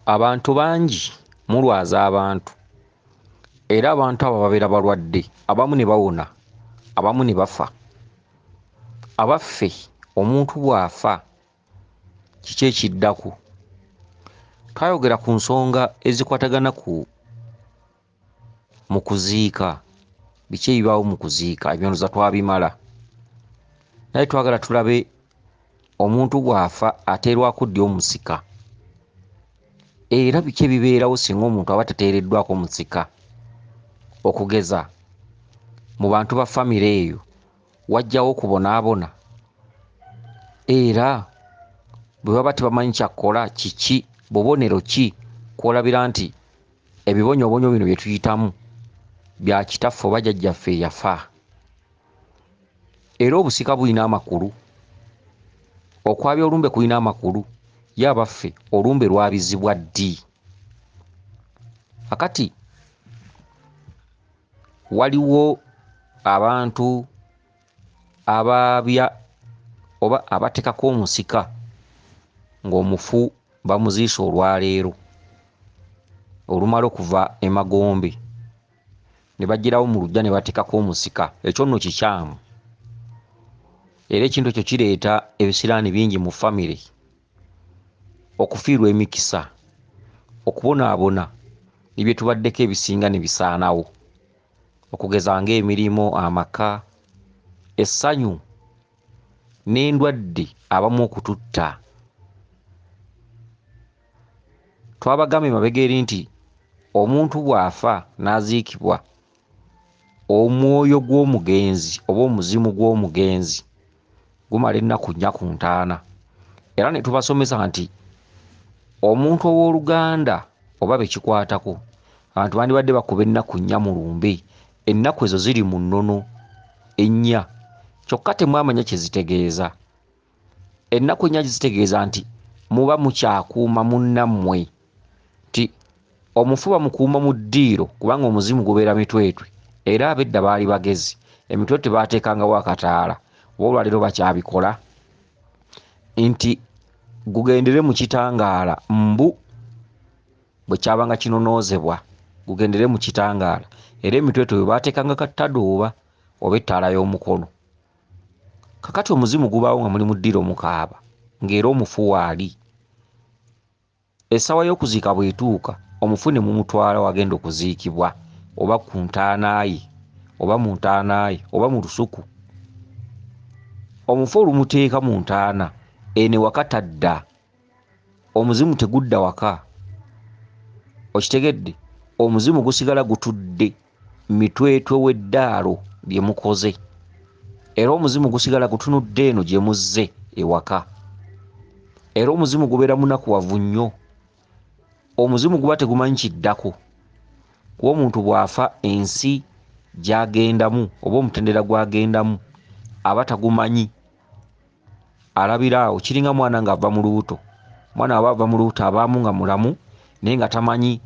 Abantu bangi mulwaza abantu era abantu abo babeera balwadde, abamu ne bawona, abamu ne bafa. Abaffe omuntu bw'afa kiki ekiddako? Twayogera ku nsonga ezikwatagana mu kuziika, biki ebibaawo mu kuziika, ebyonooza twabimala. Naye twagala tulabe omuntu bw'afa ateerwako ddi omusika, era biki ebibeerawo singa omuntu aba tateereddwako musika. Okugeza mu bantu ba famire eyo wajjawo okubonaabona, era bwe baba tebamanyi kyakkola kiki, bubonero ki kwolabira nti ebibonyoobonyo bino bye tuyitamu bya kitaffe oba jjajjaffe eyafa. Era obusika bulina amakulu, okwabya olumbe kulina amakulu, ye abaffe olumbe lwabizibwa ddi? Kakati waliwo abantu abaabya oba abatekako omusika ng'omufu bamuziise olwaleero, olumala okuva emagombe ne bagirawo mu luggya ne batekako omusika. Ekyo nno kikyamu, era ekintu ekyo kireeta ebisiraani bingi mu famire, okufiirwa emikisa, okubonaabona ebye tubaddeko ebisinga ne bisaanawo, okugeza ng'emirimu, amaka, essanyu n'endwadde abamu okututta. Twabagambye mabega eri nti omuntu bw'afa n'aziikibwa, omwoyo gw'omugenzi oba omuzimu gw'omugenzi gumala ennaku 4 ku ntaana. Era ne tubasomesa nti omuntu ow'oluganda oba bekikwatako, abantu bandibadde bakuba ennaku 4 mu lumbe. Ennaku ezo ziri mu nnono 4, kyokka temwamanya kye zitegeeza. Ennaku 4 zitegeeza nti muba mukyakuuma munnammwe, nti omufu bamukuuma mu ddiiro kubanga omuzimu gubeera mitwetwe, era ab'edda baali bagezi, emitwe tebaateekangawo akataala, oba olwaleero bakyabikola, nti gugendere mu kitangaala mbu bwe kyabanga kinonoozebwa, gugendere mu kitangaala. Era emitwetwe bwe baateekanga kattadooba oba ettaala y'omukono. Kakati omuzimu gubaawo nga muli mu ddiiro mukaaba, ng'era omufu waali. Essaawa y'okuziika bw'etuuka, omufu ne mumutwala wagenda okuziikibwa, oba ku ntaana ye, oba mu ntaana ye, oba mu lusuku. Omufu olumuteeka mu ntaana, eno ewaka tadda, omuzimu tegudda waka. Okitegedde? Omuzimu gusigala gutudde mitwetwe w'eddaalo bye mukoze, era omuzimu gusigala gutunudde eno gye muzze ewaka. Era omuzimu gubeera munakuwavu nnyo, omuzimu guba tegumanyi kiddako. Kuba omuntu bw'afa ensi gy'agendamu oba omutendera gw'agendamu aba tagumanyi, alabira awo. Kiringa mwana ng'ava mu lubuto, mwana aba ava mu lubuto abaamu nga mulamu naye nga tamanyi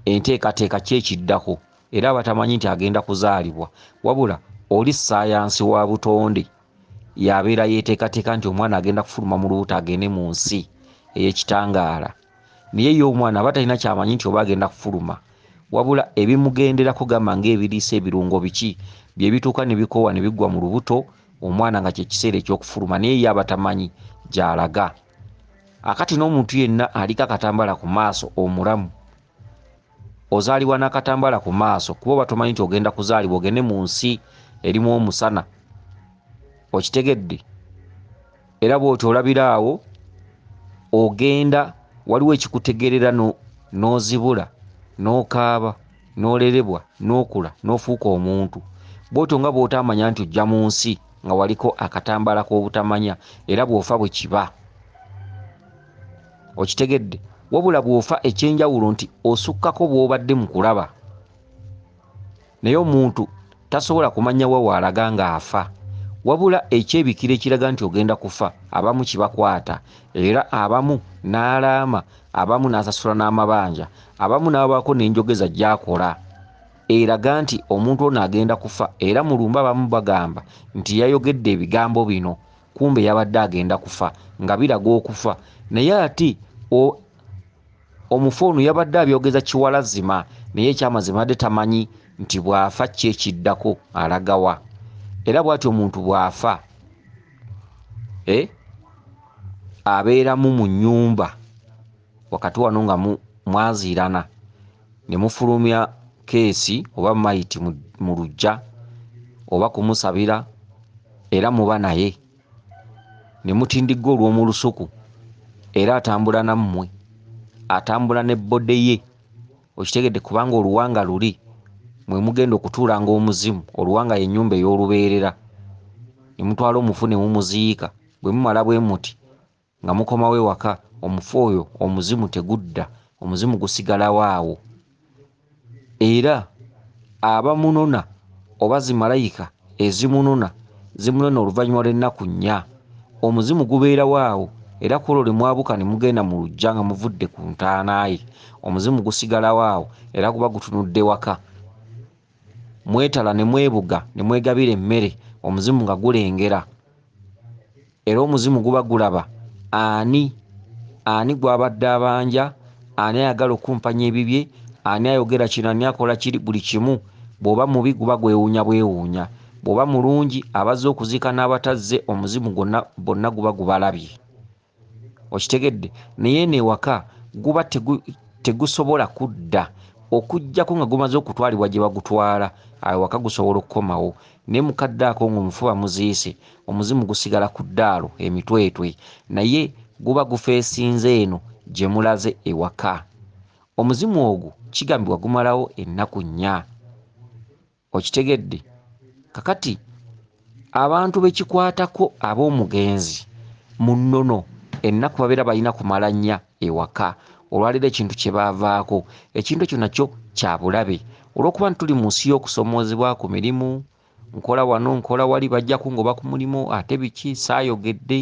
enteekateeka ki ekiddako, era aba tamanyi nti agenda kuzaalibwa, wabula oli ssaayansi wa butonde y'abeera yeeteekateeka nti omwana agenda kufuluma mu lubuto agende mu nsi ey'ekitangaala. Naye ye omwana aba talina kyamanyi nti oba agenda kufuluma, wabula ebimugenderako gamba ng'ebiriisa ebirungo biki bye bituuka ne bikoowa ne biggwa mu lubuto, omwana nga kye kiseera eky'okufuluma, naye ye aba tamanyi gy'alaga. Akati n'omuntu yenna aliko akatambaala ku maaso omulamu, ozaalibwa n'akatambaala ku maaso kuba oba tomanyi nti ogenda kuzaalibwa ogende mu nsi erimu omusana. Okitegedde? Era bw'otyo olabira awo ogenda, waliwo ekikutegerera n'ozibula, n'okaaba, n'olerebwa, n'okula, n'ofuuka omuntu. Bw'otyo nga bw'otamanya nti ojja mu nsi nga waliko akatambaala k'obutamanya, era bw'ofa bwe kiba. Okitegedde? Wabula bw'ofa ekyenjawulo nti osukkako bw'obadde mu kulaba, naye omuntu tasobola kumanya wa waalaga ng'afa, wabula ekyebikira ekiraga nti ogenda kufa abamu kibakwata, era abamu n'alaama, abamu n'asasula n'amabanja, abamu n'abaako n'enjogeza gy'akola eraga nti omuntu ono agenda kufa. Era mu lumba abamu bagamba nti yayogedde ebigambo bino, kumbe yabadde agenda kufa, nga biraga okufa. Naye ate omufu ono yabadde abyogeza kiwalazima naye ekyamazima adde tamanyi nti bw'afa ki ekiddako alagawa. Era bw'ati omuntu bw'afa abeeramu mu nnyumba wakati wano nga mwaziirana ne mufulumya keesi oba mayiti mu luggya oba kumusabira era muba naye ne mutindigga olw'omu lusuku era atambula nammwe atambula ne bbode ye okitegedde kubanga oluwanga luli mwe mugenda okutuulanga omuzimu oluwanga ye nnyumba ey'olubeerera ne mutwala omufu ne mumuziika bwe mumala bwe muti nga mukomawo ewaka omufu oyo omuzimu tegudda omuzimu gusigalawo awo era abamunona oba zimalayika ezimunona zimunona oluvannyuma lw'ennaku nnya omuzimu gubeerawo awo era ku olwo lwe mwabuka ne mugenda mu luggya nga muvudde ku ntaana ye omuzimu gusigalawo awo era guba gutunudde waka mwetala ne mwebuga ne mwegabira emmere omuzimu nga gulengera era omuzimu guba gulaba ani gw'abadde abanja ani ayagala okumpanya ebibye ani ayogera kino ani akola kiri buli kimu bw'oba mubi guba gwewuunya bwewuunya bw'oba mulungi abazze okuziika n'abatazze omuzimu bonna guba gubalabye okitegedde naye neewaka guba tegusobola kudda okujjako nga gumaze okutwalibwa gye bagutwala awo waka gusobola okukomawo naye mukadde ako ng'omufu bamuziise omuzimu gusigala ku ddaalo emitwetwe naye guba gufeesinze eno gye mulaze ewaka omuzimu ogwo kigambibwa gumalawo ennaku nnya okitegedde kakati abantu bekikwatako ab'omugenzi mu nnono ennaku babeera balina kumala nnya ewaka olwaleero ekintu kye baavaako ekintu ekyo nakyo kya bulabe olw'okuba nti tuli mu nsi y'okusomoozebwa ku mirimu nkola wano nkola wali bajjaku ng'oba ku mulimu ate biki saayogedde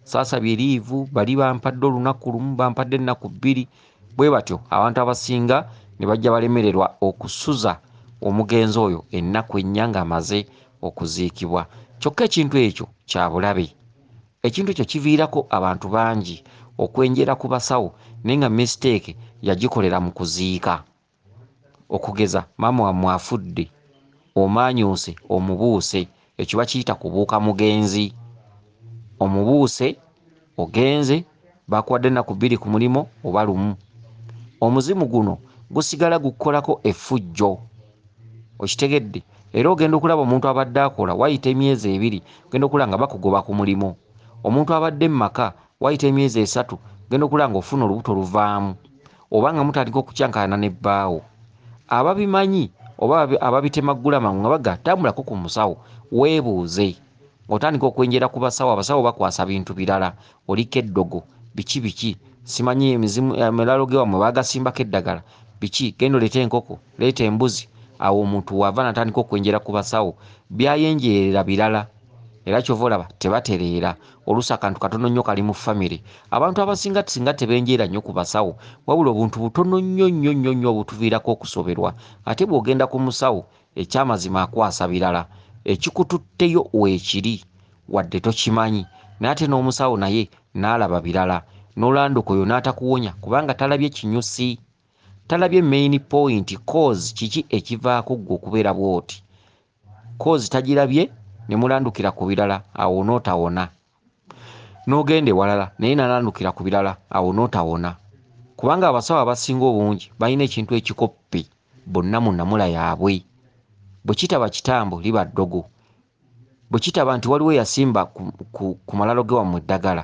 saasabye liivu bali bampadde olunaku lumu bampadde ennaku bbiri bwe batyo abantu abasinga ne bajja balemererwa okusuza omugenzi oyo ennaku ennya ng'amaze okuziikibwa kyokka ekintu ekyo kya bulabe ekintu ekyo kiviirako abantu bangi okwenjera ku basawo naye nga mistake yagikolera mu kuziika okugeza maama wammwe afudde omanyuuse omubuuse ekyo bakiyita kubuuka mugenzi omubuuse ogenze bakuwadde ennaku bbiri ku mulimu oba lumu omuzimu guno gusigala gukolako effujjo okitegedde era ogenda okulaba omuntu abadde akola wayita emyezi ebiri ogenda okulaba nga bakugoba ku mulimu omuntu abadde mu maka wayita emyezi esatu ogenda okulaba nga ofuna olubuto luvaamu oba nga mutandika okukyankalana n'ebbaawo ababimanyi oba ababitemaggula mangu nga baga tambulako ku musawo weebuuze otandika okwenjera ku basawo abasawo bakwasa bintu birala oliko eddogo biki simanyi amalalo ge wammwe bagasimbako eddagala biki genda oleeta enkoko leeta embuzi awo omuntu wava natandika okwenjera ku basawo byayenjerera birala era kyova olaba tebatereera oluusi akantu katono nnyo kali mu famire abantu abasinga singa tebenjeera nnyo ku basawo wabula obuntu butono nnyo obutuviirako okusoberwa ate bw'ogenda ku musawo ekyamazima akwasa birala ekikututteyo weekiri wadde tokimanyi naye ate n'omusawo naye n'alaba birala n'olanduka oyo n'atakuwonya kubanga talabye kinyusi talabye main point cause kiki ekivaako ggwe okubeera bw'oti cause tagirabye ne mulandukira ku birala awo n'otawona n'ogenda ewalala naye nalandukira ku birala awo n'otawona kubanga abasawo abasinga obungi balina ekintu ekikoppe bonna mu nnamula yaabwe bwe kitaba kitambo liba ddogo bwe kitaba nti waliwo eyasimba ku malalo ge wammwe eddagala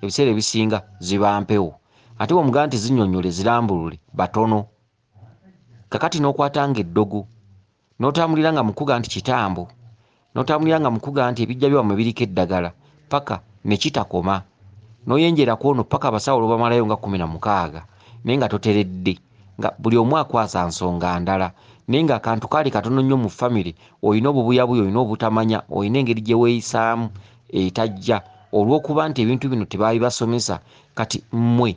ebiseera ebisinga ziba mpewo ate bw'omugamba nti zinnyonnyole zirambulule batono kakati n'okwatanga eddogo n'otambulira nga mukuga nti kitambo n'otambulira nga mukuga nti ebijja byawammwe biriko eddagala paka ne kitakoma n'oyenjerako ono paka abasawo lw'obamalayo nga 16 naye nga toteredde nga buli omu akwasa nsonga ndala naye ng'akantu kaali katono nnyo mu famire olina obubuyabuya olina obutamanya olina engeri gye weeyisaamu etajja olw'okuba nti ebintu bino tebaali basomesa kati mmwe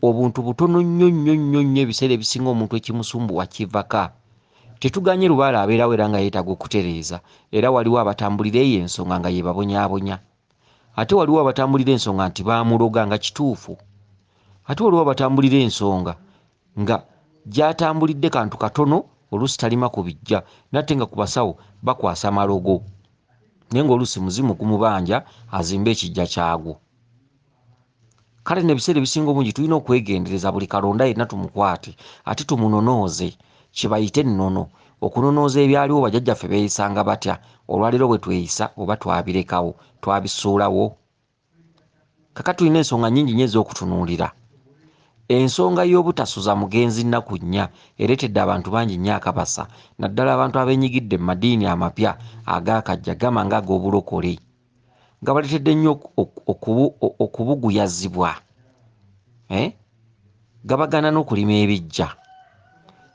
obuntu butono nnyo ebiseera ebisinga omuntu ekimusumbuwa kivaka tetuganye lubaala abeerawo era nga yeetaaga okutereeza era waliwo abatambulira eyo ensonga nga yebabonyaabonya ate waliwo abatambulira ensonga nti baamuloga nga kituufu ate olwo batambulira ensonga nga gyatambulidde kantu katono oluusi talima ku bijja natte nga ku basawo bakwasa malogo naye ng'oluusi muzimu gumubanja azimba ekijja kyagwo. Kale n'ebiseera ebisinga obungi tulina okwegendereza buli kalonda yenna tumukwate ate tumunonooze kibayite nnono okunonooza ebyaliwo bajjajjaffe beeyisanga batya olwaleero bwe tweyisa oba twabirekawo twabisuulawo. Kaka tulina ensonga nnyingi nnyo ez'okutunuulira. Ensonga y'obutasuza mugenzi nnaku nnya ereetedde abantu bangi nnyo akabasa naddala abantu abeenyigidde mu madiini amapya agaakajja gama nga ag'obulokole nga baleetedde nnyo okubuguyazibwa. Gabagana n'okulima ebijja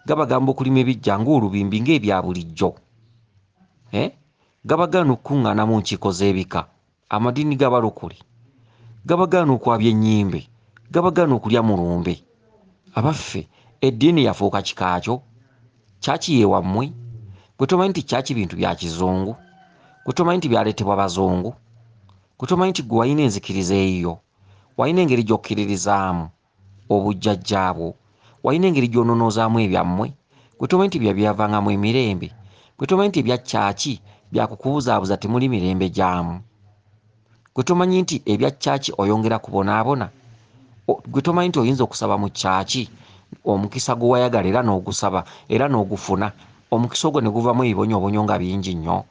gabagamba okulima ebijja ng'olubimbi ng'ebya bulijjo. Gabagaana okukuŋŋaana mu nkiiko z'ebika amadiini g'abalokole gabagaana okwabya ennyimbe gabagaana okulya mulumbe. Abaffe eddiini yafuuka kikaakyo kyaki ye wammwe gwe tomanyi nti kyaki bintu bya kizungu gwe tomanyi nti byaleetebwa bazungu gwe tomanyi nti gwe walina enzikiriza eyiyo walina engeri gy'okkiririzaamu obujjajjaabwo walina engeri gy'ononoozaamu ebyammwe gwe tomanyi nti byavangamu emirembe gwe tomanyi nti ebya kyaki byakukubuzaabuza temuli mirembe gyamu gwe tomanyi nti ebya kyaki oyongera kubonaabona gwe tomanyi nti oyinza okusaba mu kyaki omukisa gwe wayagala era n'ogusaba era n'ogufuna omukisa ogwo ne guvamu ebibonyoobonyo nga bingi nnyo.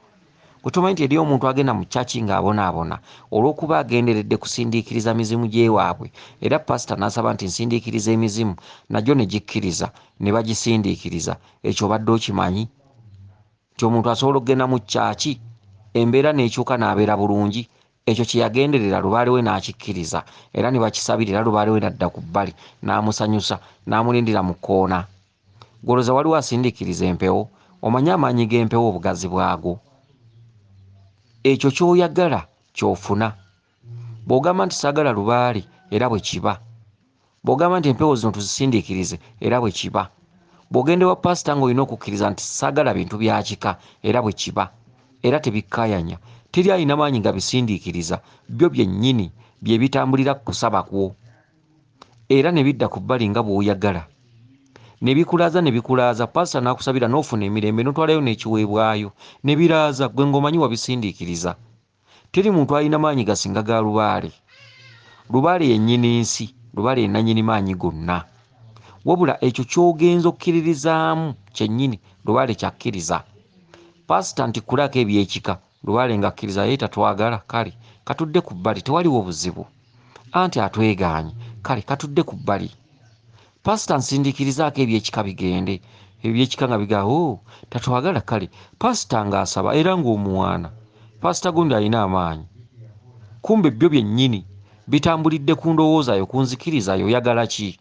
Gwe tomanyi nti eriyo omuntu agenda mu kyaki ng'abonaabona olw'okuba agenderedde kusindiikiriza mizimu gy'ewaabwe era pasita n'asaba nti nsindiikiriza emizimu nagyo ne gikkiriza ne bagisindiikiriza. Ekyo obadde okimanyi nti omuntu asobola okugenda mu kyaki embeera n'ekyuka n'abeera bulungi. Ekyo kye yagenderera lubaale we n'akikkiriza era ne bakisabira era lubaale we n'adda ku bbali n'amusanyusa n'amulindira mu kkoona. Golooza waliwo asindiikiriza empewo omanyi amaanyi g'empewo obugazi bwago. Ekyo ky'oyagala ky'ofuna. Bw'ogamba nti saagala lubaale era bwe kiba. Bw'ogamba nti empewo zino tuzisindiikirize era bwe kiba. Bw'ogenda ewa pasita ng'olina okukkiriza nti saagala bintu bya kika era bwe kiba era tebikkaayanya. Teri alina maanyi nga bisindiikiriza byo byennyini bye bitambulira ku kusaba kwo era ne bidda ku bbali nga bw'oyagala ne bikulaaza pasita n'akusabira n'ofuna emirembe n'otwalayo n'ekiweebwayo ne biraaza gwe ng'omanyi wabisindiikiriza. Teri muntu alina maanyi gasinga ga lubaale. Lubaale yennyini nsi, lubaale ye nannyini maanyi gonna. Wabula ekyo ky'ogenza okkiririzaamu kyennyini lubaale kyakkiriza. Pasita nti kulaako ebyekika lubaale ng'akkiriza ye tatwagala kale katudde ku bbali tewaliwo buzibu anti atwegaanye kale katudde ku bbali. Pasita nsindiikirizaako ebyekika bigende ebyekika nga bigaa tatwagala kale pasita ng'asaba era ng'omuwaana pasita gundi alina amaanyi kumbe byo byennyini bitambulidde ku ndowoozayo ku nzikirizayo oyagala ki.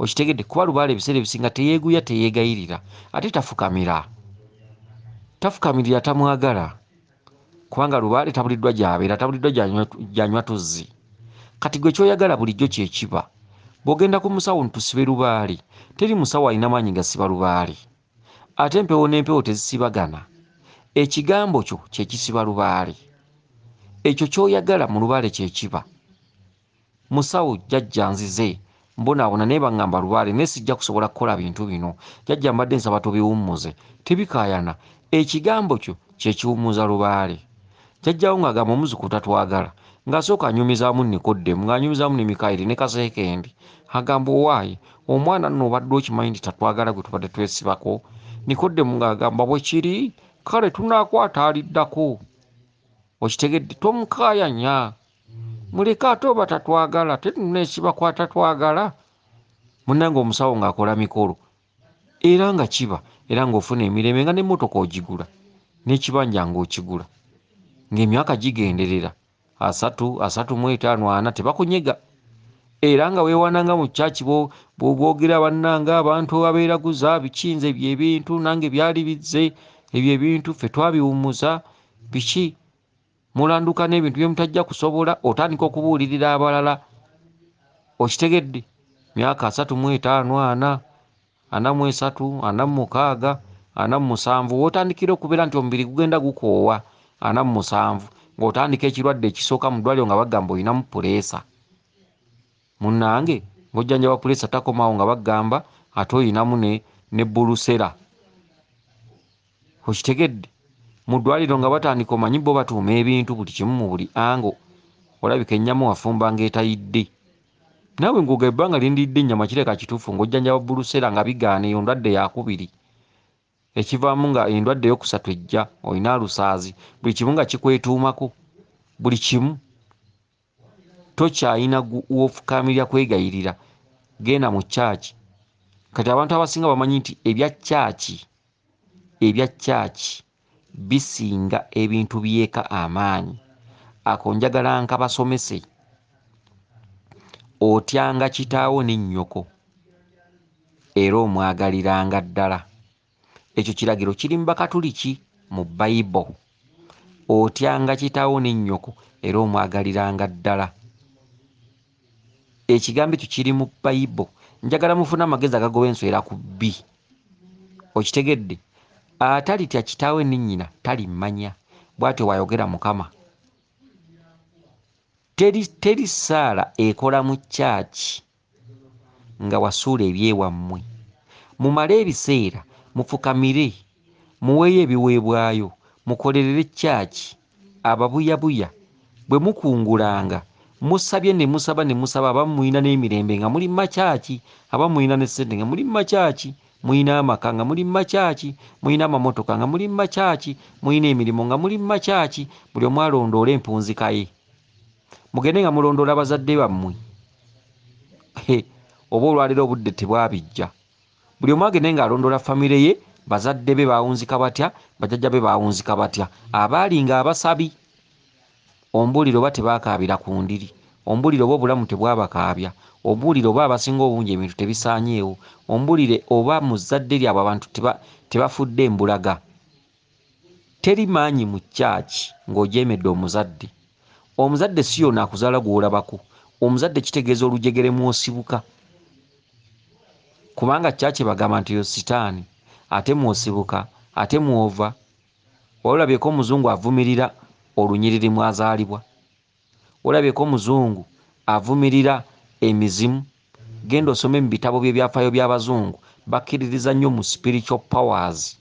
Okitegedde kuba lubaale ebiseera ebisinga teyeeguya teyeegayirira ate tafukamirira tamwagala kubanga lubaale tabuliddwa gy'abeera tabuliddwa gy'anywa tuzzi. Kati gwe kyoyagala bulijjo kye kiba. Bw'ogenda ku musawo ntusibe lubaale teri musawo alina maanyi gasiba lubaale ate empewo n'empewo tezisibagana. Ekigambo kyo kye kisiba lubaale. Ekyo kyoyagala mu lubaale kye kiba. Musawo jjajja nzize mbonaabona naye baŋŋamba lubaale naye sijja kusobola kukola bintu bino jjajja mbadde nsaba tobiwummuze tebikaayana. Ekigambo kyo kye kiwummuza lubaale. Jjajjawo ng'agamba omuzukulu tatwagala ng'asooka anyumizaamu Nikodemu ng'anyumizaamu ne Mikayiri ne Kaseekendi agamba owaaye omwana nno obadde okimanyi nti tatwagala gwe tubadde twesibako. Nikodemu ng'agamba bwe kiri kale tunaakwata aliddako. Okitegedde tomukaayanya muleke ate oba tatwagala tetuneesiba kwa tatwagala. Munnange omusawo ng'akola mikolo era nga kiba era ng'ofuna emirembe nga n'emmotoka ogigula n'ekibanja ng'okigula ng'emyaka gigenderera 3, 35, 40 tebakunyega era nga weewananga mu kyaki bw'oboogera bannanga abantu abeeraguza bikinze ebyo ebintu nange byali bizze ebyo ebintu ffe twabiwummuza biki mulanduka n'ebintu bye mutajja kusobola otandika okubuulirira abalala. Okitegedde myaka 35, 40, 43, 47 w'otandikira okubeera nti omubiri gugenda gukoowa 47 ng'otandika ekirwadde ekisooka mu ddwaliro nga bagamba olinamu puleesa. Munnange ng'ojjanjaba puleesa takomawo nga bagamba ate oyinamu ne bulusera. Okitegedde? Mu ddwaliro nga batandika omanyi bo batuuma ebintu buli kimu mu buli ango. Olabika ennyama wafumba ng'etayidde. Naawe ng'oga ebbanga lindidde ennyama kireka kituufu ng'ojjanjaba bulusera nga bigaana eyo ndwadde yakubiri. Ekivaamu nga endwadde yokusatu ejja olina alusaazi. Buli kimu nga kikwetuumako. Buli kimu. Tokyayina woofukamirira kwegayirira. Genda mu kyaki. Kati abantu abasinga bamanyi nti ebya kyaki bisinga ebintu byeka amaanyi. Ako njagala nkabasomese. Otyanga kitaawo ne nnyoko era omwagaliranga ddala. Ekyo kiragiro kiri mu Bakatuliki mu Bayibuli. Otyanga kitaawo ne nnyoko era omwagaliranga ddala. Ekigambo ekyo kiri mu Bayibuli. Njagala mufune amagezi agagoba enswera ku bbi. Okitegedde? Atalitya kitaawe ne nnyina talimmanya. Bw'atyo bw'ayogera Mukama. Teri ssaala ekola mu kyaki nga wasuula ebyewammwe. Mumale ebiseera mufukamire, muweeyo ebiweebwayo, mukolerere kyaki. Ababuyabuya bwe mukungulanga musabye ne musaba abamu muyina n'emirembe nga muli makyaki, abamu muyina n'essente nga muli makyaki, muyina amaka nga muli makyaki, muyina amamotoka nga muli makyaki, muyina emirimu nga muli makyaki. Buli omu alondoola empunzika ye. Mugende nga mulondoola bazadde bammwe. Oba olwaliro obudde tebwabijja. Buli omu agende nga alondoola famire ye, bazadde be baawunzika batya, bajjajja be baawunzika batya. Abaali nga abasabi. Ombuulire oba tebaakaabira ku ndiri. Ombuulire oba obulamu tebwabakaabya. Ombuulire oba abasinga obungi ebintu tebisaanyeewo. Ombuulire oba mu zzadde lyabwe abantu tebafudde embulaga. Teri maanyi mu kyaki ng'ojeemedde omuzadde. Omuzadde si yonna akuzaala gw'olabako. Omuzadde kitegeeza olujegere mw'osibuka. Kubanga kyaki bagamba nti yo sitaani, ate mw'osibuka, ate mw'ova. Olabyeko omuzungu avumirira olunyiriri mwazaalibwa. Olabyeko omuzungu avumirira emizimu. Genda osome mu bitabo by'ebyafaayo by'abazungu. Bakkiririza nnyo mu spiritual powers.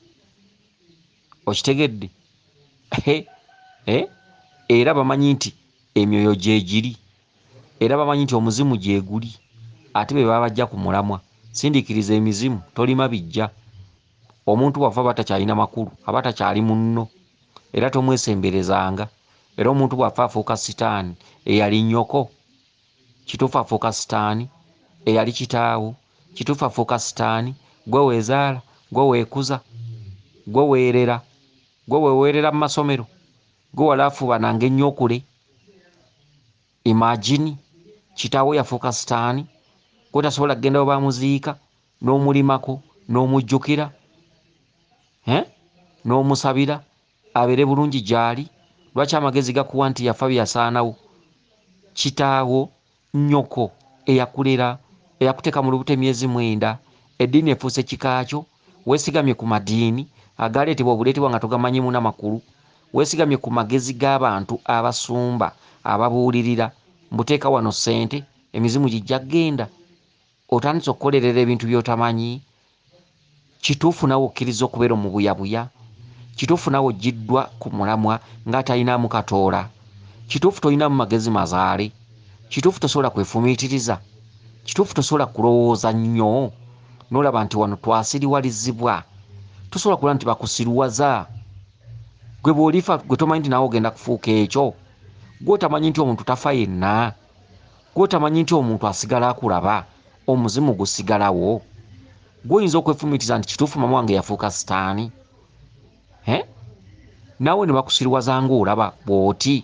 Okitegedde? Era bamanyi nti emyoyo gye giri. Era bamanyi nti omuzimu gye guli. Ate be baba bajja ku mulamwa. Sindiikiriza emizimu, tolima bijja. Omuntu bw'afa batakyalina makulu, aba takyali munno. Era tomwesemberezanga. Era omuntu bw'afa afuuka sitaani. Eyali nnyoko, kituufu afuuka sitaani. Eyali kitaawo, kituufu afuuka sitaani. Gwe weezaala, gwe weekuza, gwe weerera, gwe weeweerera mu masomero, gwe wali afuubananga ennyokule. Imagine kitaawo yafuuka sitaani. Gwe tasobola kugenda we bamuziika n'omulimako n'omujjukira, n'omusabira abeere bulungi gy'ali. Lwaki amagezi gakuwa nti yafa byasaanawo? Kitaawo, nnyoko eyakulera, eyakuteeka mu lubuto emyezi 9, eddiini efuuse kikaakyo. Weesigamye ku madiini agaleetebwa obuleetebwa nga togamanyimu n'amakulu. Weesigamye ku magezi g'abantu abasumba ababuulirira. Mbuteeka wano ssente, emizimu gijja kgenda. Otandise okukolerera ebintu by'otamanyi. Kituufu nawe okkiriza okubeera omubuyabuya. Kituufu nawe oggiddwa ku mulamwa ng'atalinamu katoola. Kituufu tolinamu magezi mazaale. Kituufu tosobola kwefumiitiriza. Kituufu tosobola kulowooza nnyo n'olaba nti wano twasiriwalizibwa. Tosobola kulaba nti bakusiriwaza. Gwe bw'olifa gwe tomanyi nti naawe ogenda kufuuka ekyo. Gwe otamanyi nti omuntu tafa yenna. Gwe otamanyi nti omuntu asigala akulaba, omuzimu gusigalawo. Gwe oyinza okwefumiitiriza nti kituufu mama wange yafuuka sitaani. Naawe ne bakusiriwaza ng'olaba bw'oti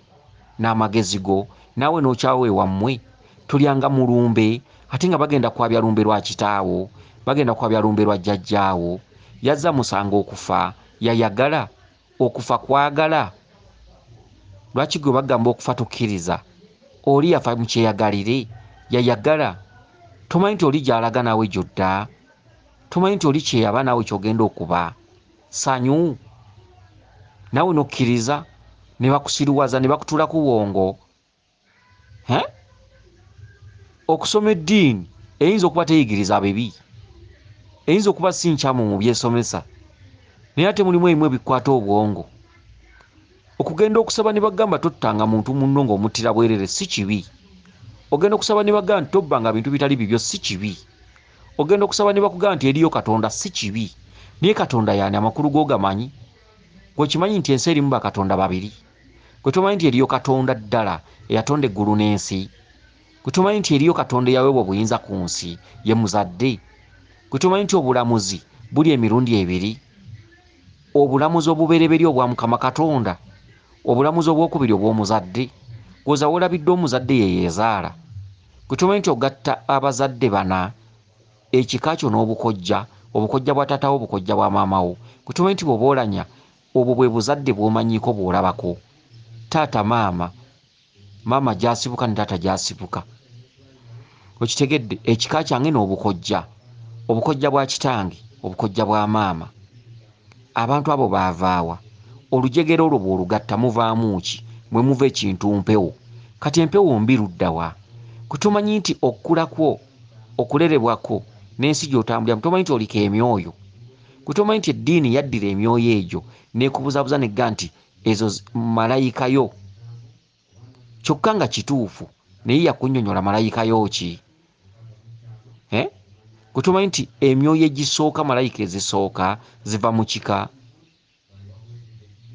n'amagezi go, naawe n'okyawe wammwe. Tulyanga mu lumbe ate nga bagenda kwabya lumbe lwa kitaawo, bagenda kwabya lumbe lwa jjajjaawo. Yazza musanga okufa, yayagala. Okufa kwagala. Lwaki gwe bagamba okufa tukkiriza? Oli yafa mu kyeyagalire, yayagala. Tomanyi nti oli gy'alaga naawe gy'odda. Tomanyi nti oli kyeyaba naawe ky'ogenda okuba. Sanyu. Naawe n'okkiriza ne bakusiriwaza ne bakutula ku bwongo. Okusoma eddiini eyinza okuba teyigiriza bibi, eyinza okuba si nkyamu mu byesomesa, naye ate mulimu ebimu ebikwata obwongo. Okugenda okusaba ne bagamba tottanga muntu munno ng'omuttira bwerere si kibi. Ogenda okusaba ne bagamba nti tobbanga bintu bitali bibyo si kibi. Ogenda okusaba ne bakugamba nti eriyo Katonda si kibi. Naye Katonda yaani amakulu g'ogamanyi? Gwe kimanyi nti ensi erimu bakatonda babiri? Gwe tomanyi nti eriyo Katonda ddala eyatonda eggulu n'ensi? Gwe tomanyi nti eriyo Katonda eyaweebwa obuyinza ku nsi ye muzadde? Gwe tomanyi nti obulamuzi buli emirundi ebiri? Obulamuzi obubereberye obwa Mukama Katonda, obulamuzi obwokubiri obw'omuzadde. Gwoza wolabidde omuzadde ye yeezaala. Gwe tomanyi nti ogatta abazadde bana, ekika kyo n'obukojja, obukojja bwa taatawo, obukojja bwa maamawo. Gwe tomanyi nti bw'oboolanya obwo bwe buzadde bw'omanyiiko bw'olabako. Taata maama, maama gy'asibuka ne taata gy'asibuka. Okitegedde? Ekika kyange n'obukojja, obukojja bwa kitange, obukojja bwa maama. Abantu abo baavaawa? Olujegere olwo bw'olugatta muvaamu ki? Mwe muva ekintu mpewo. Kati empewo mbi luddawa? Gwe tomanyi nti okukula kwo, okulerebwako n'ensi gy'otambuliramu, tomanyi nti oliko emyoyo? Gwe tomanyi nti eddiini yaddira emyoyo egyo n'ekubuzaabuza negga nti ezo malayikayo? Kyokka nga kituufu naye yakunnyonnyola malayikayo ki? Gwe tomanyi nti emyoyo egisooka, malayika ezisooka ziva mu kika?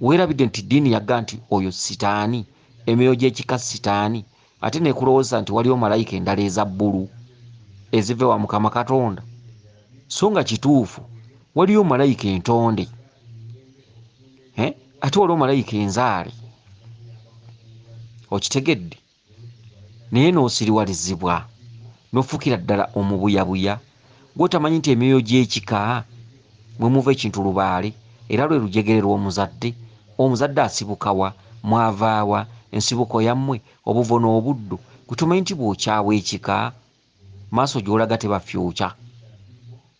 Weerabidde nti ddiini yagga nti oyo sitaani, emyoyo gy'ekika sitaani, ate nekulowooza nti waliwo malayika endala eza bbulu eziva wa Mukama Katonda? So nga kituufu waliyo malayika entonde, ate waliwo malayika enzaale. Okitegedde? Naye n'osiriwalizibwa n'ofuukira ddala omubuyabuya. Gw'otamanyi nti emyoyo gy'ekika mwe muva ekintu lubaale, era lwe lujegere lw'omuzadde. Omuzadde asibukawa? Mwavaawa? Ensibuko yammwe? Obuvo n'obuddu? Gwe tomanyi nti bw'okyawa ekika maaso gy'olaga tebafyukya?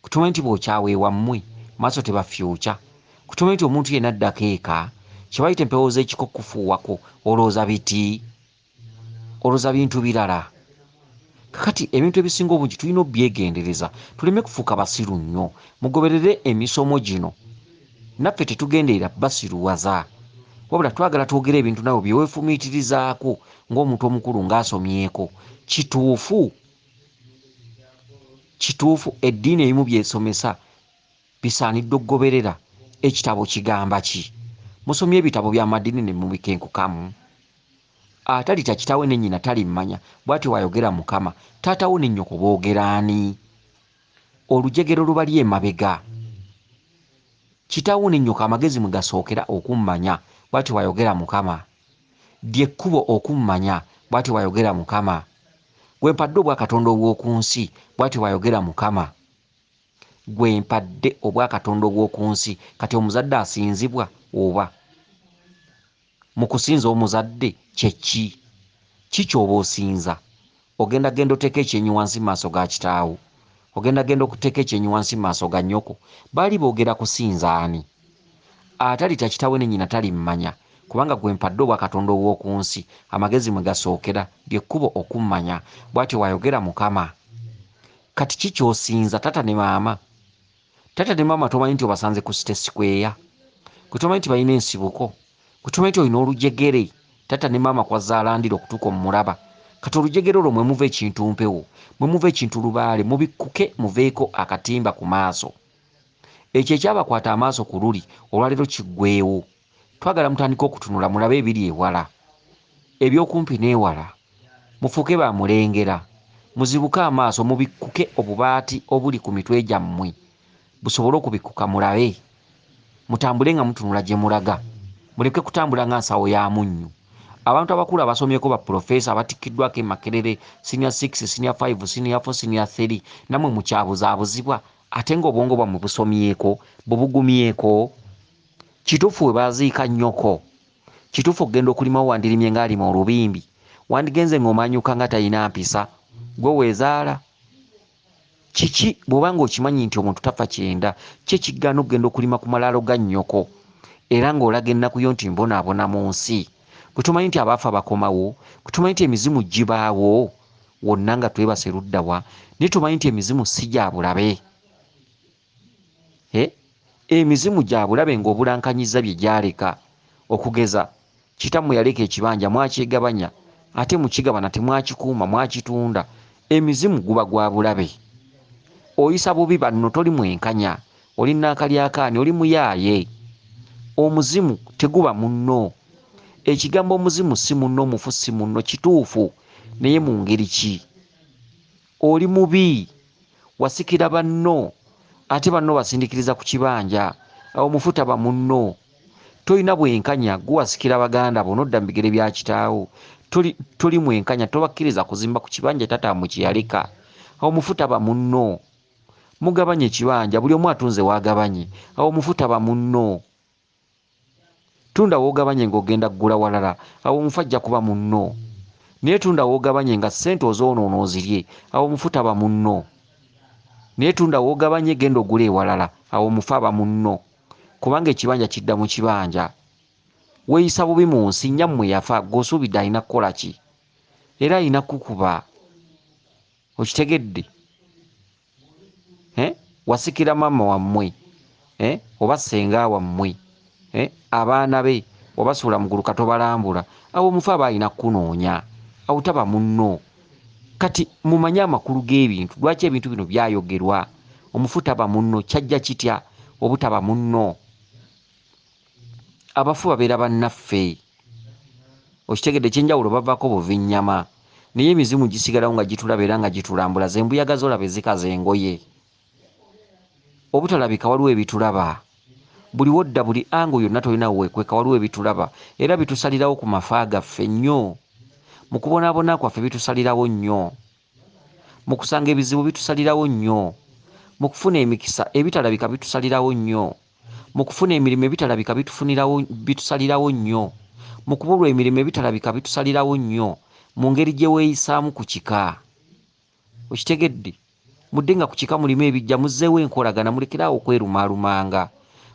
Gwe tomanyi nti bw'okyawa ewammwe maaso tebafyukya? Gwe tomanyi nti omuntu yenna addako eka kye bayita empewo z'ekika okufuuwako olowooza biti? Olowooza bintu birala? Kakati ebintu ebisinga obungi tulina obyegendereza, tuleme kufuuka basiru nnyo. Mugoberere emisomo gino, naffe tetugenderera basiruwaza, wabula twagala twogere ebintu nawe bye weefumiitirizaako ng'omuntu omukulu ng'asomyeko. Kituufu eddiini ebimu byesomesa bisaanidde okugoberera. Ekitabo kigamba ki? Musomye ebitabo by'amaddiini ne mubikenkukamu. Atalita kitaawe ne nnyina talimmanya, bw'ati wayogera Mukama. Taatawo ne nnyoko boogera ani? Olujegero lubali emabega. Kitaawo ne nnyoko amagezi mwe gasookera okummanya, bw'ati wayogera Mukama. Lyekkubo okummanya, bw'ati wayogera Mukama. Gwe mpadde obwakatonda obw'oku nsi, bw'ati wayogera Mukama. Gwe mpadde obwakatonda obw'oku nsi. Kati omuzadde asinzibwa oba? Mu kusinza omuzadde kyekki? Ki ky'oba osinza? Ogenda genda oteeka ekyenyi wansi mu maaso ga kitaawo? Ogenda genda okuteeka ekyenyi wansi mu maaso ga nnyoko? Baali boogera kusinza ani? Atalita kitaawe ne nnyina talimmanya, kubanga gwe mpadde obwakatonda obw'oku nsi, amagezi mwe gasookera, lyekkubo okummanya, bw'ati wayogera Mukama. Kati ki ky'osinza, tata ne maama? Tata ne maama tomanyi nti obasanze ku City Square? Gwe tomanyi nti balina ensibuko? Gwe tomanyi nti olina olujegere? Tata ne maama kwazaalandira okutuuka omulaba. Kati olujegere olwo mwe muva ekintu mpewo, mwe muva ekintu lubaale, mubikkuke muveeko akatimba ku maaso. Ekyo ekyabakwata amaaso ku luli olwaleero kiggweewo. Twagala mutandika okutunula mulabe ebiri ewala, ebyokumpi n'ewala. Mufuuke bamulengera, muzibuke amaaso, mubikkuke obubaati obuli ku mitwe gyammwe busobole okubikkuka mulabe. Mutambule nga mutunula gye mulaga, muleke kutambula nga nsawo ya munnyu. Abantu abakulu abasomyeko ba profesa abatikkiddwako Makerere, senior 6, senior 5, senior 4, senior 3, namwe mukyabuzaabuzibwa ate ng'obwongo bwammwe busomyeko bubugumyeko. Kituufu we baaziika nnyoko, kituufu okugenda okulimawo wandirimye ng'alima olubimbi, wandigenze ng'omanyuka nga talina mpisa, gwe weezaala. Kiki bw'oba ng'okimanyi nti omuntu tafa kyenda, ki ekigaana okugenda okulima ku malaalo ga nnyoko era ng'olaga ennaku yo nti mbonaabona mu nsi? Gwe tumanyi nti abaafa bakomawo? Gwe tumanyi nti emizimu gibaawo? wonna nga twebase luddawa naye tumanyi nti emizimu si gya bulabe. Emizimu gya bulabe ng'obulankanyiza bye gyaleka. Okugeza kitammwe yaleka ekibanja mwakyegabanya ate mukigabana temwakikuuma mwakitunda. Emizimu guba gwa bulabe. Oyisa bubi banno toli mwenkanya, oli nnaakalyakaani, oli muyaaye. Omuzimu teguba munno. Ekigambo omuzimu si munno, omufu si munno, kituufu naye mu ngeri ki? Oli mubi, wasikira banno ate banno basindikiriza ku kibanja, awo omufu taba munno. Tolina bwenkanya, guwasikira baganda bo nodda mu bigere bya kitaawo. Toli mwenkanya, tobakkiriza kuzimba ku kibanja tatamwe kye yaleka, awo omufu taba munno. Mugabanye ekibanja, buli omu atunze waagabanye, awo omufu taba munno. Tunda woogabanye ng'ogenda kugula walala, awo omufu ajja kuba munno. Naye tunda woogabanye nga ssente ozoonoona ozirye, awo omufu taba munno. Naye tunda woogabanye genda ogula ewalala, awo omufu aba munno. Kubanga ekibanja kidda mu kibanja. Weeyisa bubi mu nsi, nnyammwe yafa, gw'osuubidde alina kukola ki? Era alina kukuba. Okitegedde? Wasikira maama wammwe, oba ssenga wammwe, abaana be obasuula mu ggulu katobalambula, awo omufu aba alina kukunoonya, awo taba munno. Kati mumanye amakulu g'ebintu, lwaki ebintu bino byayogerwa? Omufu taba munno, kyajja kitya obutaba munno? Abafu babeera bannaffe. Okitegedde ekyenjawulo bavaako buvinnyama, naye emizimu gisigalawo nga gitulaba era nga gitulambula. Ze mbuyaga zolabe zikaza engoye. Obutalabika waliwo ebitulaba. Buli wodda buli ango yonna tolina weekweka, waliwo ebitulaba era bitusalirawo ku mafa gaffe nnyo. Mu kubonaabona kwaffe bitusalirawo nnyo. Mu kusanga ebizibu bitusalirawo nnyo. Mu kufuna emikisa ebitalabika bitusalirawo nnyo. Mu kufuna emirimu ebitalabika bitusalirawo nnyo. Mu kubulwa emirimu ebitalabika bitusalirawo nnyo. Mu ngeri gye weeyisaamu ku kika. Okitegedde? Mudde nga ku kika mulimu ebijja, muzzeewo enkolagana, mulekeraawo okwerumaalumanga.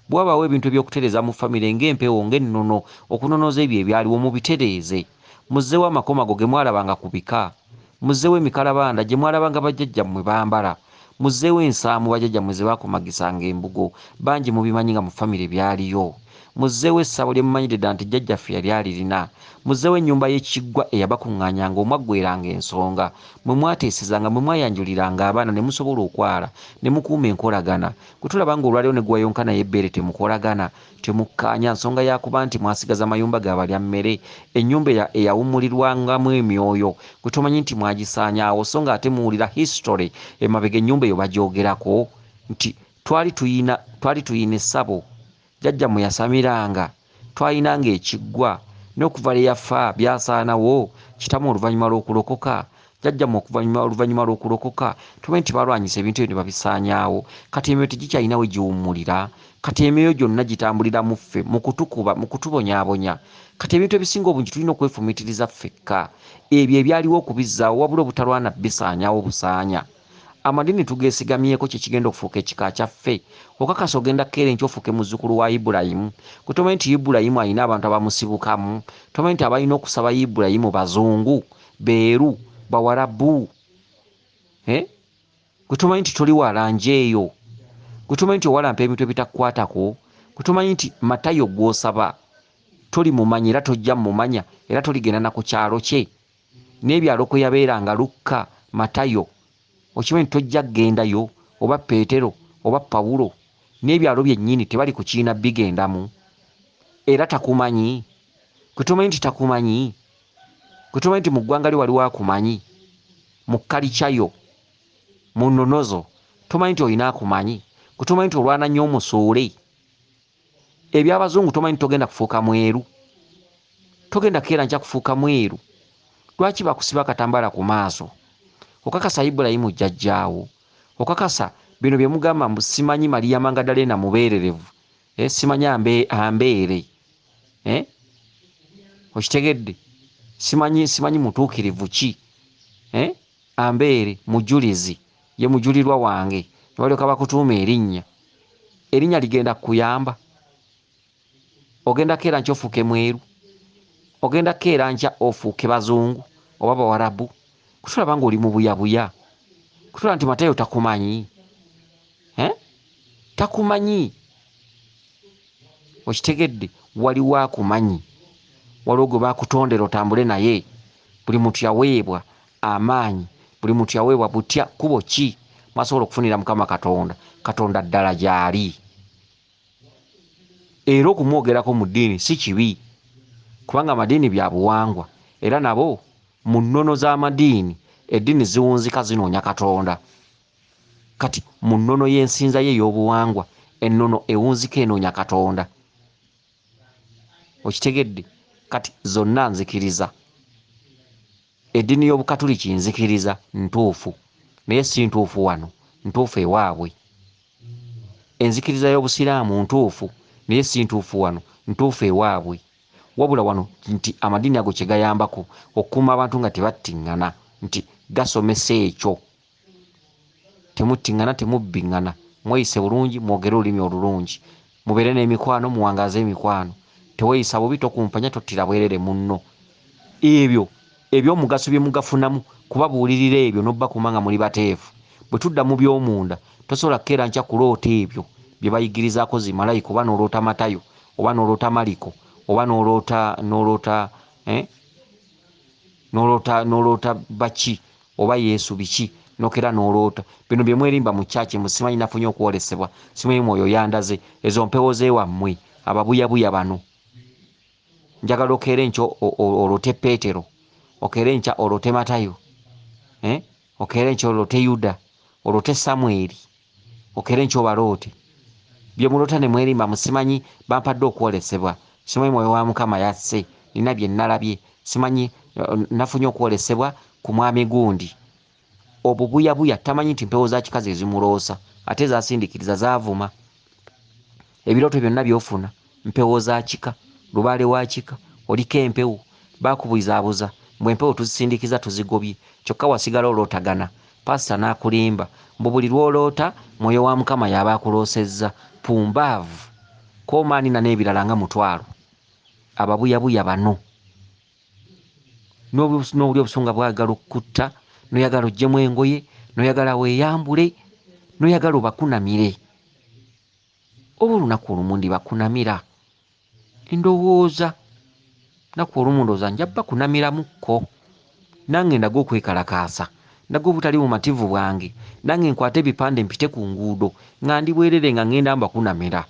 Bw'abaawo ebintu ebyokutereeza mu famire ng'empewo ng'ennono, okunonoza ebyo ebyaliwo mubitereeze. Muzzeewo amakomago ge mwalabanga ku bika. Muzzeewo emikalabanda gye mwalabanga bajjajjammwe bambala. Muzzeewo ensaamu bajjajjammwe ze baakomagisanga embugo. Bangi mubimanyi nga mu famire byaliyo. Muzzeewo essabo lye mumanyidde ddala nti jjajjaffe yali alirina. Muzzeewo ennyumba y'ekiggwa eyabakuŋŋaanyanga omwaggweranga ensonga. Mwe mwateesezanga, mwe mwayanjuliranga abaana ne musobola okwala, ne mukuuma enkolagana. Gwe tulaba ng'olwaliwo ne gwayonka naye ebbeere temukolagana, temukkaanya nsonga yakuba nti mwasigaza mayumba g'abalya mmere. Ennyumba eyawummulirwangamu emyoyo gwe tomanyi nti mwagisaanyaawo, so nga ate muwulira history emabega ennyumba eyo bagyogerako nti twali tuyina essabo jjajjammwe yasamiranga, twayinanga ekiggwa n'okuva lye yafa byasaanawo kitamu oluvannyuma lw'okulokoka. Jjajjammwe oluvannyuma lw'okulokoka tumanyi nti balwanyisa ebintu ebyo ne babisaanyaawo. Kati emyoyo tegikyalina we giwummulira. Kati emyoyo gyonna gitambulira mu ffe, mu kutukuba, mu kutubonyaabonya. Kati ebintu ebisinga obungi tulina okwefumiitiriza ffekka. Ebyo ebyaliwo okubizzaawo wabula obutalwana bisaanyaawo busaanya. Amadini tugeesigamyeko kye kigenda okufuuka ekika kyaffe. Okakasa ogenda kkeera enkya ofuuke muzzukulu wa Ibulayimu. Gwe tomanyi nti Ibulayimu alina abantu abamusibukamu. Tomanyi nti abalina okusaba Ibulayimu bazungu, beeru, bawarabu. Gwe tomanyi nti toli walanja eyo. Gwe tomanyi nti owalampa ebintu ebitakukwatako. Gwe tomanyi nti Matayo gw'osaba toli mumanyi era tojja mumanya era toligenda na ku kyalo kye. N'ebyalo kwe yabeeranga Lukka, Matayo. Okimanyi tojja kgendayo, oba Peetero oba Pawulo, n'ebyalo byennyini tebali ku kiina bigendamu. Era takumanyi. Gwe tomanyi nti takumanyi. Gwe tomanyi nti mu ggwanga lye waliwo akumanyi. Mu kalicayo, mu nnonozo, tomanyi nti olina akumanyi. Gwe tomanyi nti olwana nnyo omusuule. Eby'abazungu tomanyi togenda kufuuka mweru. Togenda keera nkya kufuuka mweru. Lwaki bakusiba akatambaala ku maaso? Okakasa Ibulayimu jjajjaawo. Okakasa bino bye mugamba mbu simanyi Mariya Magdalena mubeererevu. Simanyi ambeere. Okitegedde? Simanyi mutuukirivu ki. Ambeere mujulizi, ye mujulirwa wange. Ne balyoka bakutuuma erinnya. Erinnya ligenda kukuyamba. Ogenda keera nkya ofuuke mweru. Ogenda keera nkya ofuuke bazungu oba bawarabu. kutulaba ng'oli mu buyabuya, kutulaba nti Matayo takumanyi, takumanyi. Okitegedde, waliwo akumanyi, waliwo gwe bakutondera otambule naye. Buli muntu yaweebwa amaanyi, buli muntu yaweebwa butya kubo ki mwasobola okufunira Mukama Katonda ddala gy'ali. Era okumwogerako mu ddiini si kibi, kubanga amadiini bya buwangwa, era nabo mu nnono z'amadiini eddiini ziwunzika zinoonya Katonda. Kati mu nnono y'ensinza ye ey'obuwangwa, ennono ewunzika enoonya Katonda. Okitegedde? Kati zonna nzikiriza. Eddiini y'Obukatuliki nzikiriza, ntuufu, naye si ntuufu wano, ntuufu ewaabwe. Enzikiriza y'Obusiraamu ntuufu, naye si ntuufu wano, ntuufu ewaabwe. Wabula wano nti amadiini ago kye gayambako okukuuma abantu nga tebattiŋŋana, nti gasomesa ekyo. Temuttiŋŋana, temubbiŋŋana, mweyise bulungi, mwogere olulimi olulungi, mubeere n'emikwano, muwangaaze emikwano. Teweeyisa bubi, tokumpanya, tottira bwerere munno. Ebyo eby'omugaso bye mugafunamu kubabuulirira ebyo n'obba kumanga muli bateefu. Bwe tudda mu by'omunda tosobola kukeera nkya kuloota ebyo bye bayigirizaako zi malayika, oba n'oloota Matayo, oba n'oloota Maliko, oba n'oloota baki, oba Yesu biki, nokera n'oloota. Bino bye mwerimba mu kyaki, musimanyi nafunye okwolesebwa, simanyi mwoyo yandaze, ezo mpewo zeewammwe ababuyabuya bano. Njagala okeere nkya oloote Peetero, okeere nkya oloote Matayo, okeere nkya oloote Yuda, oloote Samweri, okeere nkya obaloote. Bye muloota ne mwerimba musimanyi bampadde okwolesebwa, simanyi mwoyo wa Mukama yasse, nina bye nalabye, simanyi nafunye okwolesebwa ku mwami gundi. Obubuyabuya tamanyi nti mpewo za kikazi ezimuloosa, ate zasindikiriza zaavuma. Ebirooto byonna by'ofuna mpewo za kika, lubaale wa kika, oliko empewo, baakubuzaabuza, mbwe empewo tuzisindikiza tuzigobye, kyokka wasigala olootagana, pasita n'akulimba, mbu buli lw'oloota mwoyo wa Mukama y'aba akuloosezza. Pumbaavu, koomaanina n'ebirala nga mutwalo. Ababuyabuya bano n'obuli obusunga bwagala okukutta, n'oyagala oggyemu engoye, n'oyagala weeyambule, n'oyagala obakunamire. Oba olunaku olumu ndibakunamira, ndowooza naku olumu ndowooza nja bakunamiramukko, nange ndaga okwekalakaasa, ndaga obutali bumativu bwange, nange nkwate ebipande mpite ku nguudo nga ndi bwerere nga ngenda mbakunamira.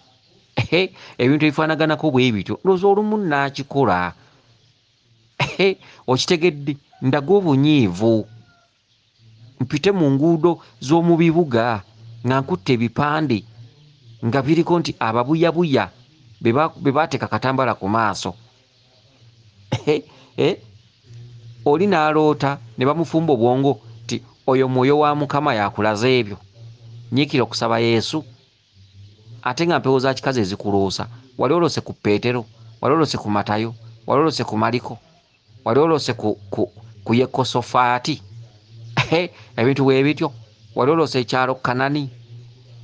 Ebintu ebifaanaganako bwe bityo ndowooza olumu naakikola. Okitegedde, ndaga obunyiivu, mpite mu nguudo z'omu bibuga nga nkutte ebipande nga biriko nti ababuyabuya be baateeka katambala ku maaso. Oli n'aloota ne bamufumba obwongo ti oyo mwoyo wa Mukama yakulaza ebyo. Nyiikira okusaba Yesu, ate nga mpewo za kikazi ezikuloosa. Wali olose ku Peetero, wali olose ku Matayo, wali olose ku Maliko, wali olose ku Yekosofaati, ebintu bwe bityo. Wali olose ekyalo Kanani,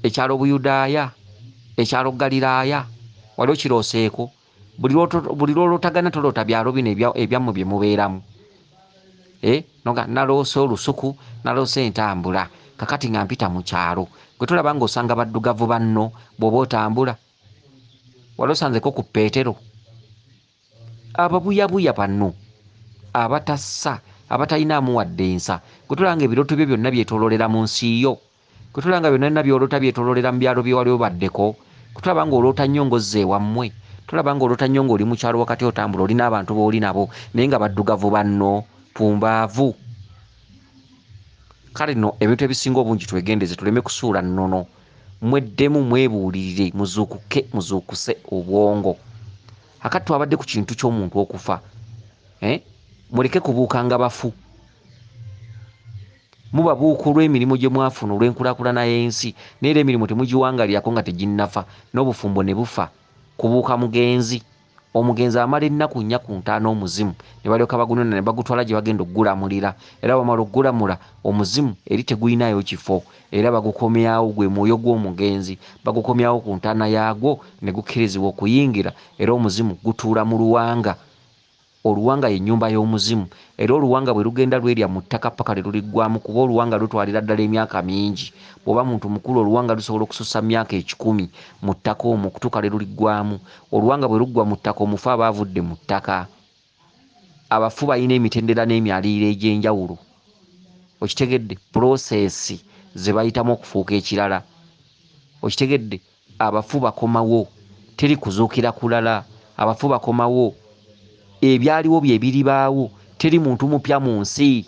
ekyalo Buyudaaya, ekyalo Galiraaya, wali okirooseeko. Buli lw'olootagana toloota byalo bino ebyammwe bye mubeeramu. Noga naloose olusuku, naloose entambula, kakati nga mpita mu kyalo. Gwe tolaba ng'osanga baddugavu banno bw'oba otambula. Wali osanzeko ku Peetero. Ababuyabuya banno abatassa, abatalinaamu wadde ensa. Gwe tolaba nga ebirooto byo byonna byetooloolera mu nsi yo. Gwe tolaba nga byonna by'oloota byetooloolera mu byalo bye wali obaddeko. Gwe tolaba ng'oloota nnyo ng'ozze ewammwe. Tolaba ng'oloota nnyo ng'oli mu kyalo wakati otambula, olina abantu b'oli nabo, naye nga baddugavu banno, pumbaavu. Kale nno ebintu ebisinga obungi twegendeze tuleme kusuula nnono. Mweddemu mwebuulirire, muzuukuse obwongo. Akati twabadde ku kintu ky'omuntu okufa. Muleke kubuukanga bafu. Mubabuuka olw'emirimu gye mwafuna olw'enkulaakulana y'ensi, naye era emirimu temugiwangalirako nga teginnafa, n'obufumbo ne bufa. Kubuuka mugenzi. Omugenzi amala ennaku 4 ku 5 omuzimu, ne balyoka bagunona ne bagutwala gye bagenda okugulamulira. Era bamala okugulamula omuzimu eri tegulinayo kifo, era bagukomyawo, gwe mwoyo gw'omugenzi bagukomyawo ku ntaana yaagwo ne gukkirizibwa okuyingira, era omuzimu gutuula mu luwanga. oluwanga y'ennyumba y'omuzimu era oluwanga bwe lugenda lwerya mu ttaka paka lwe luliggwamu kuba oluwanga lutwalira ddala emyaka mingi bw'oba muntu mukulu oluwanga lusobola okusussa myaka 10 mu ttaka omwo okutuuka lwe luliggwamu oluwanga bwe luggwa mu ttaka omufu aba avudde mu ttaka abafu balina emitendera n'emyaliriro egy'enjawulo okitegedde prosesi ze bayitamu okufuuka ekirala okitegedde abafu bakomawo teri kuzuukira kulala abafu bakomawo ebyaliwo bye biribaawo teri muntu mupya mu nsi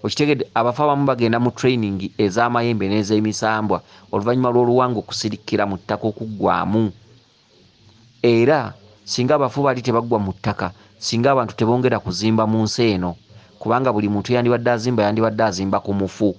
okitegedde abafu abamu bagenda mu training ez'amayembe n'ez'emisambwa oluvannyuma lw'oluwanga okusirikira mu ttaka okuggwamu era singa abafu bali tebaggwa mu ttaka singa abantu tebongera kuzimba mu nsi eno kubanga buli muntu yandibadde azimba ku mufu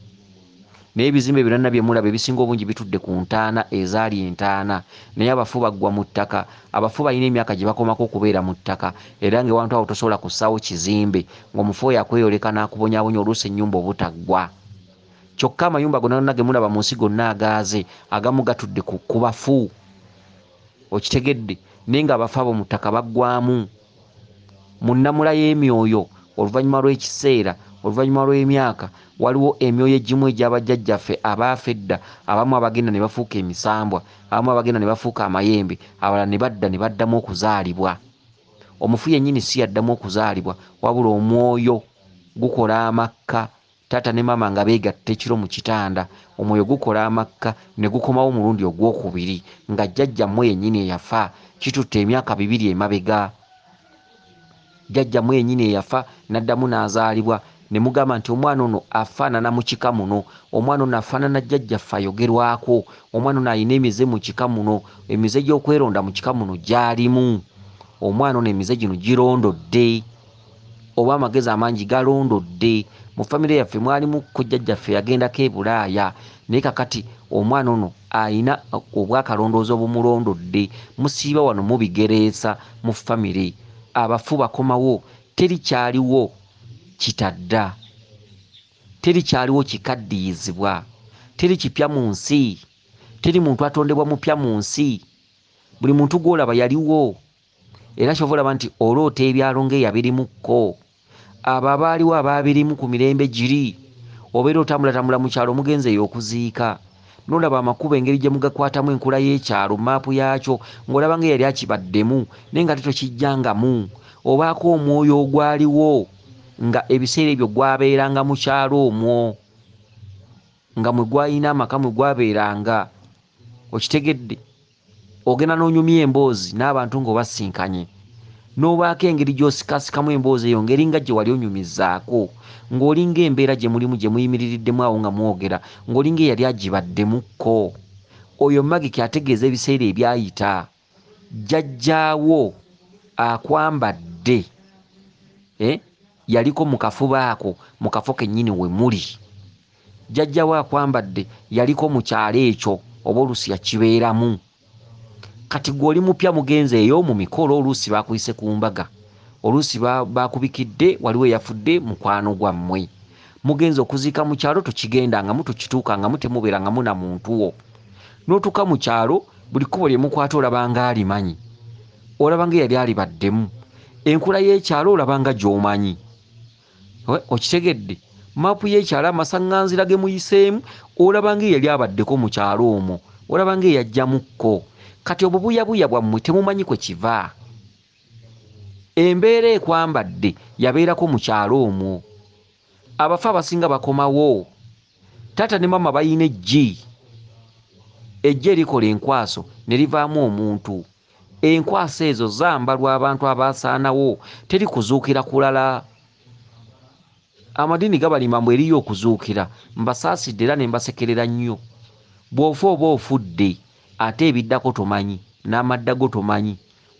naye ebizimbe byonna bye mulaba ebisinga obungi bitudde ku ntaana ezaali entaana naye abafu baggwa mu ttaka abafu balina emyaka gye bakomako okubeera mu ttaka era ng'ewantu awo tosobola kussaawo kizimbe ng'omufu oyo akweyoleka n'akubonyaabonya oluusi ennyumba obutaggwa kyokka amayumba gonna gonna ge mulaba mu nsi gonna agaaze agamu gatudde ku bafu okitegedde naye ng'abafu abo mu ttaka baggwamu mu nnamula y'emyoyo oluvannyuma lw'ekiseera oluvannyuma lw'emyaka waliwo emyoyo egimu egy'abajjajjaffe abaafa edda abamu abagenda ne bafuuka emisambwa abamu abagenda ne bafuuka amayembe abalala ne badda ne baddamu okuzaalibwa omufu yennyini si yaddamu okuzaalibwa wabula omwoyo gukola amakka taata ne maama nga beegatta ekiro mu kitanda omwoyo gukola amakka ne gukomawo omulundi ogwokubiri nga jjajjammwe yennyini eyafa kitutte emyaka 2 emabega jjajjammwe yennyini eyafa n'addamu n'azaalibwa ne mugamba nti omwana ono afaanana mu kika muno omwana ono afaanana jjajjaffe ayogerwako omwana ono alina emize mu kika muno emize gy'okweronda mu kika muno gyalimu omwana ono emize gino girondodde oba amagezi amangi galondodde mu famire yaffe mwalimuko jjajjaffe yagendako e Bulaaya naye kakati omwana ono alina obwakalondoozi obumulondodde musiiba wano mubigereesa mu famire abafu bakomawo terikyaliwo kitadda terikyaliwo kikaddiyizibwa teri kipya mu nsi teri muntu atondebwa mupya mu nsi buli muntu gw'olaba yaliwo era kyova olaba nti oloota ebyalo ng'eyabirimuko abo abaaliwo abaabirimu ku mirembe giri obeera otambulatambula mu kyalo mugenzeeyo okuziika nolaba amakubo engeri gye mugakwatamu enkula y'ekyalo maapu yaakyo ng'olaba ng'eyali akibaddemu naye nga tetokijjangamu obaako omwoyo ogwaliwo nga ebiseera ebyo gwabeeranga mu kyalo omwo nga mwe gwalina amaka mwe gwabeeranga okitegedde ogenda n'onyumya emboozi n'abantu ng'obasinkanye n'obaako engeri gy'osikasikamu emboozi eyo ngeri nga gye wali onyumizaako ng'olinga embeera gye mulimu gye muyimiriddemu awo nga mwogera ng'olinga eyali agibaddemukko oyo magiki ategeeza ebiseera ebyayita jjajjaawo akwambadde yaliko mu kafuba ako mu kafo kennyini we muli jjajjaawo akwambadde yaliko mu kyalo ekyo oba oluusi yakibeeramu kati gw'oli mupya mugenzi eyo mu mikolo oluusi bakuyise ku mbaga oluusi bakubikidde waliwo eyafudde mukwano gwammwe mugenzi okuziika mu kyalo tokigendangamu tokituukangamu temubeerangamu na muntu wo n'otuuka mu kyalo buli kkubo lye mukwata olabanga alimanyi olabanga eyali alibaddemu enkula y'ekyalo olabanga gy'omanyi okitegedde maapu y'ekyalo amasaŋŋanzira ge muyiseemu olabanga eyali abaddeko mu kyalo omwo olabanga eyajjamukko kati obubuyabuya bwammwe temumanyi kwe kiva embeera ekwambadde yabeerako mu kyalo omwo abafu abasinga bakomawo taata ne maama bayina eggi erikola enkwaso ne livaamu omuntu enkwaso ezo zambalwa abantu abasaanawo teri kuzuukira kulala amadini gabalima mbwe eriyo okuzuukira mbasaasidde era ne mbasekerera nnyo bw'ofa oba ofudde ate ebiddako tomanyi n'amaddago tomanyi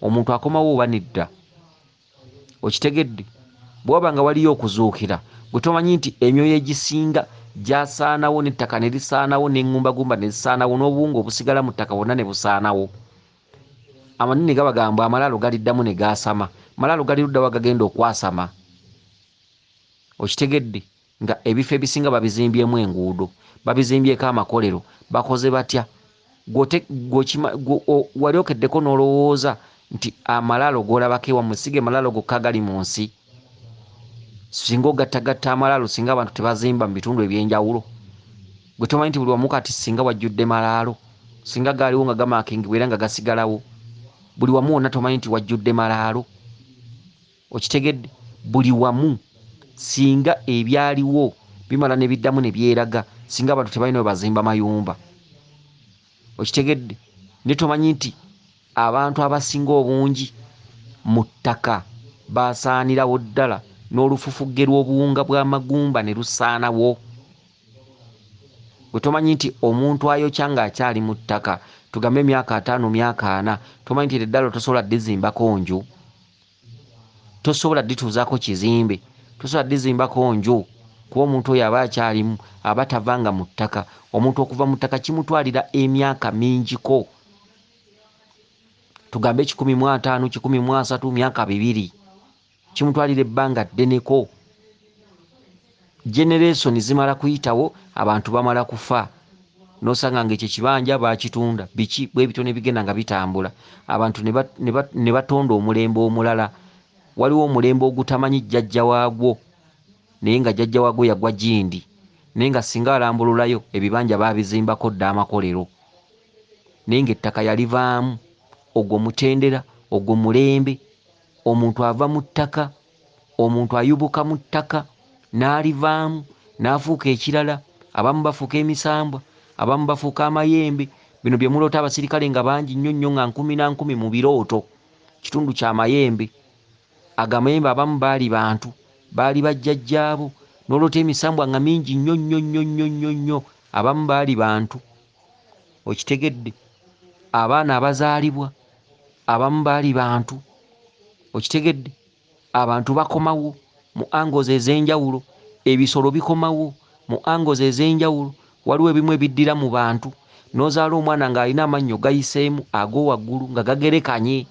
omuntu akomawo oba nedda okitegedde bw'oba nga waliyo okuzuukira bwe tomanyi nti emyoyo egisinga gyasaanawo n'ettaka ne lisaanawo n'eŋŋumbagumba ne zisaanawo n'obuwunga obusigala mu ttaka bwonna ne busaanawo amanini gabagamba amalaalo galiddamu ne gaasama malaalo gali luddawa gagenda okwasama okitegedde nga ebifo ebisinga babizimbyemu enguudo babizimbyeko amakolero bakoze batya wali okeddeko n'olowooza nti amalaalo g'olabako ewammwe sige malaalo gokka gali mu nsi. Singa ogattagatta amalaalo singa abantu tebazimba mu bitundu ebyenjawulo, gwe tomanyi nti buli wamu kati singa wajjudde malaalo, singa gaaliwo nga gamaakingibwa era nga gasigalawo, buli wamu wonna tomanyi nti wajjudde malaalo. Okitegedde? Buli wamu singa ebyaliwo bimala ne biddamu ne byeraga, singa abantu tebalina we bazimba mayumba. Okitegedde? Ne tomanyi nti abantu abasinga obungi mu ttaka baasaanirawo ddala n'olufufugge lw'obuwunga bw'amagumba ne lusaanawo. Bwe tomanyi nti omuntu ayokya ng'akyali mu ttaka, tugambe myaka 5 myaka 4, tomanyi nti eddalo tosobola ddizimbako nju, tosobola ddituuzaako kizimbe, tosobola ddizimbako nju, kuba omuntu oyo aba akyalimu, aba tavanga mu ttaka. Omuntu okuva mu ttaka kimutwalira emyaka mingiko, tugambe 15, 13, myaka 2, kimutwalira ebbanga ddeneko. Generation zimala kuyitawo, abantu bamala kufa, n'osanga ng'ekyo kibanja baakitunda, biki bwe bityo ne bigenda nga bitambula. Abantu ne batonda omulembe omulala. Waliwo omulembe ogutamanyi jjajja waagwo, naye nga jjajja waagwo yagwa Gindi, naye nga singa alambululayo ebibanja baabizimbako dda amakolero, naye ng'ettaka yalivaamu. Ogwo mutendera, ogwo mulembe. Omuntu ava mu ttaka, omuntu ayubuka mu ttaka n'alivaamu n'afuuka ekirala. Abamu bafuuka emisambwa, abamu bafuuka amayembe. Bino bye muloota abasirikale nga bangi nnyo nnyo nga 10 na 10 mu birooto, kitundu kya mayembe. Agamayembe abamu baali bantu, baali bajjajjaabo, n'oloota emisambwa nga mingi nnyo nnyo nnyo nnyo nnyo nnyo, abamu baali bantu. Okitegedde? Abaana abazaalibwa abamu baali bantu. Okitegedde? Abantu bakomawo mu angozi ez'enjawulo, ebisolo bikomawo mu angozi ez'enjawulo. Waliwo ebimu ebiddira mu bantu, n'ozaala omwana ng'alina amannyo gayiseemu ag'owaggulu nga gagerekanye,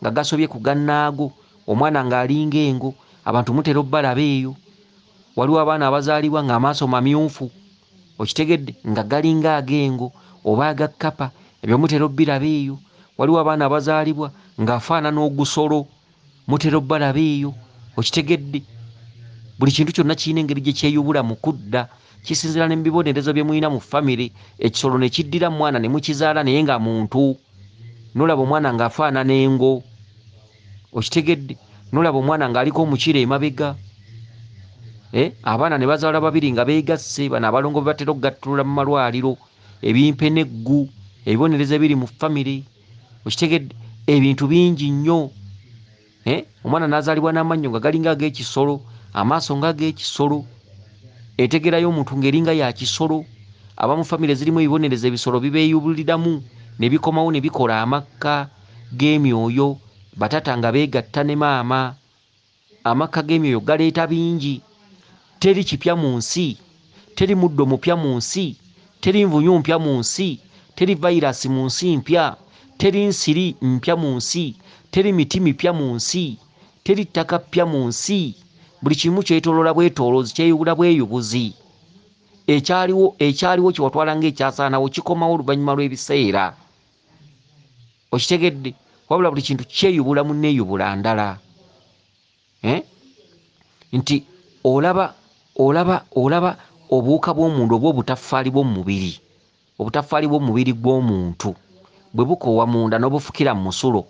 nga gasobye ku gannaago, omwana ng'alinga engo. Abantu mutera obbalaba eyo. Waliwo abaana abazaalibwa ng'amaaso mamyufu, okitegedde, nga galinga ag'engo oba aga kkapa, ebyo mutera obbiraba eyo. Waliwo abaana abazaalibwa ng'afaanana ogusolo, mutera obbalaba eyo. Okitegedde? Buli kintu kyonna kirina engeri gye kyeyubula mu kudda, kisinziira ne mu bibonerezo bye mulina mu famire. Ekisolo ne kiddira mu mwana ne mukizaala naye nga muntu, n'olaba omwana ng'afaanana engo. Okitegedde? N'olaba omwana ng'aliko omukira emabega. Abaana ne bazaala babiri nga beegasse, bano abalongo be batera okugattulula mu malwaliro, ebimpe n'eggu, ebibonerezo biri mu famire. Okitegedde? Ebintu bingi nnyo. Omwana n'azaalibwa n'amannyo nga galinga ag'ekisolo, amaaso ng'ag'ekisolo, etegerayo omuntu ng'eringa ya kisolo. Abamu famire zirimu ebibonerezo ebisolo bibeeyubuliramu ne bikomawo ne bikola amakka g'emyoyo, batata nga beegatta ne maama. Amakka g'emyoyo galeeta bingi. Teri kipya mu nsi, teri muddo mupya mu nsi, teri nvunyu mpya mu nsi, teri vayirasi mu nsi mpya, teri nsiri mpya mu nsi, teri miti mipya mu nsi, teri ttaka ppya mu nsi. Buli kimu kyetoloola bwetoloozi, kyeyubula bweyubuzi. Ekyaliwo kiwatwala ng'ekyasaanawo kikomawo oluvannyuma lw'ebiseera. Okitegedde? Wabula buli kintu kyeyubula munneeyubula ndala. Nti olaba obuwuka bw'omuntu oba obutaffaali bw'omubiri, obutaffaali bw'omubiri gw'omuntu bwe bukoowa munda n'obufukira mu musulo.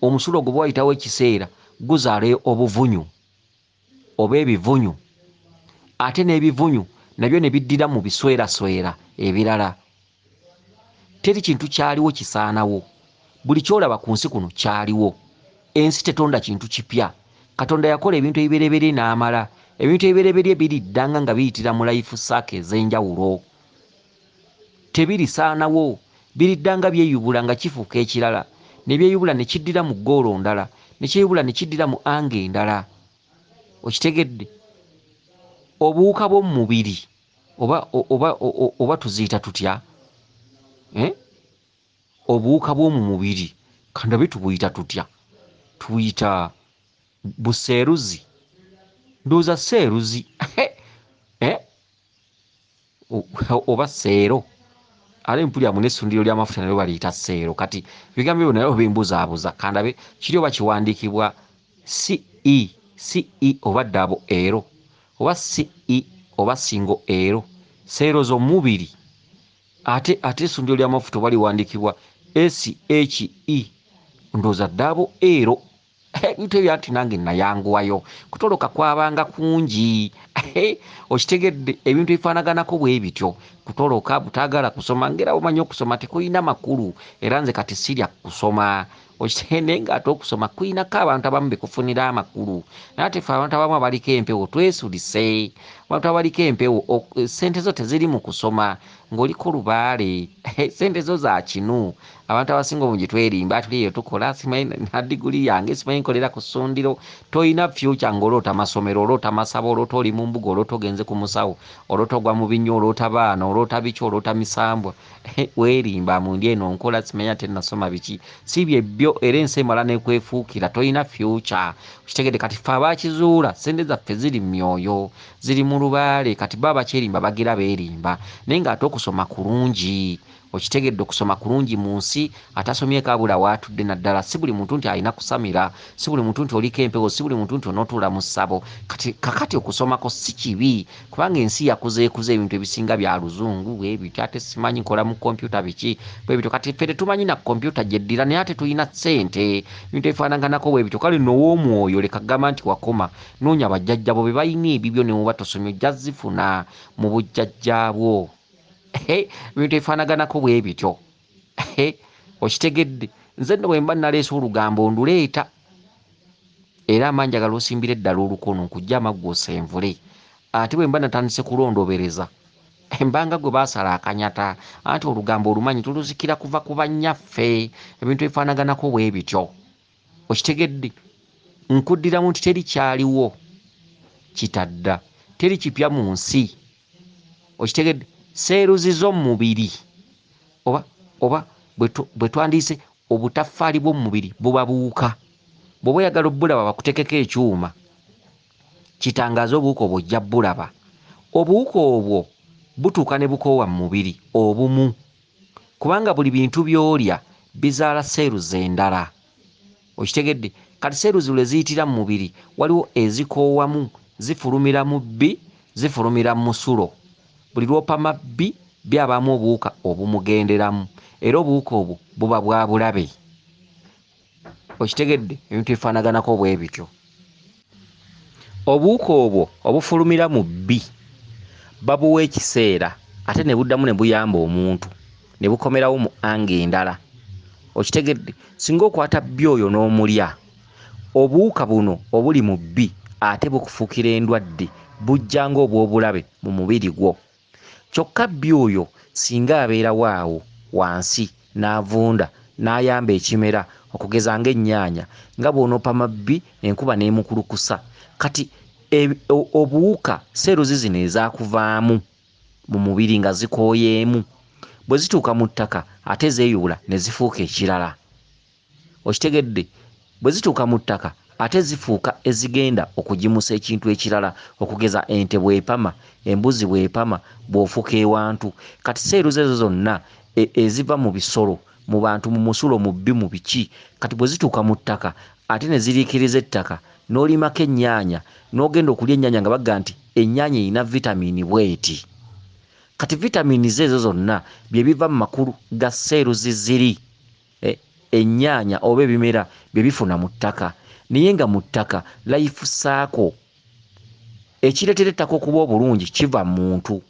Omusulo gwe bwayitawo ekiseera guzaala obuvunyu oba ebivunyu, ate n'ebivunyu nabyo ne biddira mu bisweraswera ebirala. Teri kintu kyaliwo kisaanawo. Buli kyolaba ku nsi kuno kyaliwo. Ensi tetonda kintu kipya. Katonda yakola ebintu ebibereberye n'amala. Ebintu ebibereberye biriddanga nga biyitira mu life cycle ez'enjawulo. Tebirisaanawo, biriddanga byeyubula nga kifuuka ekirala, ne byeyubula ne kiddira mu ggoolo ndala, ne kyeyubula ne kiddira mu anga endala. Okitegedde? Obuwuka bw'omu mubiri oba tuziyita tutya? Obuwuka bw'omu mubiri kandabe tubuyita tutya? Tubuyita buseeruzi, ndowooza seeruzi oba seero. ale mpulira mu n'essundiro ly'amafuta nalyo baliyita seero. Kati ebigambo ebyo nayo bimbuzaabuza kandabe kiri oba kiwandiikibwa ce oba ddaabo ero oba ce oba singo ero seero z'omubiri ate essundiro ly'amafuta oba liwandiikibwa she ndowooza ddaabo ero. Ebintu ebyo anti nange nayanguwayo kutoloka kwabanga kungi. Okitegedde ebintu ebifaanaganako bwe bityo kutoloka butaagala kusoma ngera omanyi okusoma tekulina makulu era nze kati sirya kusoma. Okitegedde ng'ate okusoma kulinako abantu abamu bekufunira amakulu naye ate ffe abantu abamu abaliko empewo twesulise. Abantu abaliko empewo sente zo teziri mu kusoma ng'oliko lubaale sente zo za kinu. Abantu abasinga obungi twerimba tuliyo tukola simanyi na diguli yange simanyi nkolera ku ssundiro. Toyina future ng'oloota masomero oloota masaba oloota oli mu mbuga oloota ogenze ku musawo oloota ogwa mu binnyo oloota baana oloota biki oloota misambwa. Weerimba mundi eno nkola simanyi ate nasoma biki si byebyo era ensi emala nekwefuukira toyina future. Kitegedde kati ffe abakizuula sente zaffe ziri myoyo ziri mu lubaale kati baba bakyerimba bagira beerimba naye ng'ate okusoma kulungi. Okitegedde okusoma kulungi mu nsi atasomyeko abula waatudde naddala. Si buli muntu nti alina kusamira, si buli muntu nti oliko empewo, si buli muntu nti onootuula mu ssabo. Kakati okusomako si kibi kubanga ensi yakuzeekuza ebintu ebisinga bya luzungu ebityo ate simanyi nkola mu kompyuta biki bwe bityo. Kati ffe tetumanyi na kompyuta gyeddira naye ate tulina ssente ebintu ebifaanaganako bwe bityo. Kale n'ow'omwoyo leka kugamba nti wakoma noonya bajjajjabo be balina ebibyo ne muba tosomye ojja zifuna mu bujjajjaabwo. Ebintu ebifaanaganako bwe bityo. Okitegedde nze nno bwe mba naleese olugambo nduleeta era amanjagala osimbire eddala olukono nkujja amaggoosa envule. Ate bwe mba natandise kulondobereza embanga gwe baasala akanyata anti olugambo olumanyi tuluzikira kuva ku bannyaffe ebintu ebifaanaganako bwe bityo. Okitegedde nkuddiramu nti teri kyaliwo kitadda teri kipya mu nsi. Okitegedde seeruzi z'omubiri oba bwe twandiise obutaffaali bw'omubiri buba buwuka. Bw'oba oyagala obbulaba bakutekeko ekyuma kitangaaza obuwuka obwo ojja bbulaba. Obuwuka obwo butuuka ne bukoowa mu mubiri obumu kubanga buli bintu by'olya bizaala seeruzi endala. Okitegedde kati seeruzi lwe ziyitira mu mubiri waliwo ezikoowamu zifulumira mu bbi zifulumira mu musulo. Buli lw'opama bbi byabaamu obuwuka obumugenderamu era obuwuka obwo buba bwa bulabe. Okitegedde ebintu ebifaanaganako bwe bityo. Obuwuka obwo obufulumira mu bbi babuwa ekiseera ate ne buddamu ne buyamba omuntu ne bukomerawo mu anga endala. Okitegedde singa okwata bbi oyo n'omulya obuwuka buno obuli mu bbi ate bukufuukira endwadde bujja ng'obw'obulabe mu mubiri gwo. Kyokka bbi oyo singa abeerawo awo wansi n'avunda n'ayamba ekimera okugeza ng'ennyaanya nga bw'onoopama bbi enkuba n'emukulukusa. Kati obuwuka seeruzi zino ezaakuvaamu mu mubiri nga zikooyeemu bwe zituuka mu ttaka ate zeeyubula ne zifuuka ekirala. Okitegedde bwe zituuka mu ttaka ate zifuuka ezigenda okugimusa ekintu ekirala okugeza ente bw'epama embuzi bw'epama bw'ofuka ewantu. Kati seeruzi ezo zonna eziva mu bisolo mu bantu mu musulo mu bbi mu biki kati bwe zituuka mu ttaka ate ne ziriikiriza ettaka n'olimako ennyaanya n'ogenda okulya ennyaanya nga bagga nti ennyaanya erina vitamiini bw'eti. Kati vitamiini ezo zonna bye biva mu makulu ga seeruzi ziri ennyaanya oba ebimera bye bifuna mu ttaka naye nga mu ttaka life cycle ekireetera ettaka okuba obulungi kiva mu muntu.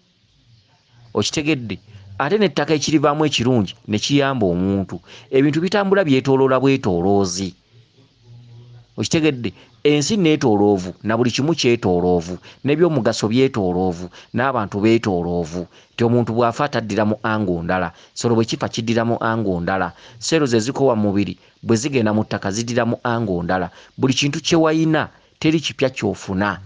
Okitegedde ate n'ettaka ekirivaamu ekirungi ne kiyamba omuntu. Ebintu bitambula byetooloola bwetooloozi. Okitegedde ensi neetooloovu na buli kimu kyetooloovu n'ebyomugaso byetooloovu n'abantu beetooloovu. Ti omuntu bw'afa ataddira mu ango ndala solo bwe kifa kiddira mu ango ndala. Seeruzi ezikoowa mu mubiri bwe zigenda mu ttaka ziddira mu ango ndala. Buli kintu kye wayina teri kipya ky'ofuna.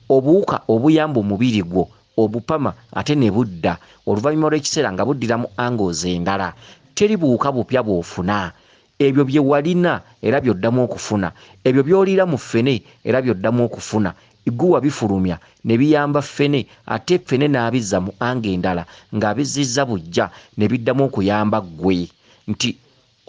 Obuwuka obuyamba omubiri gwo obupama ate ne budda oluvannyuma lw'ekiseera nga buddira mu angles endala. Teri buwuka bupya bw'ofuna. Ebyo bye walina era by'oddamu okufuna. Ebyo by'oliira mu ffene era by'oddamu okufuna. guwa bifulumya ne biyamba ffene ate ffene n'abizza mu anga endala ng'abizizza bujja ne biddamu okuyamba ggwe nti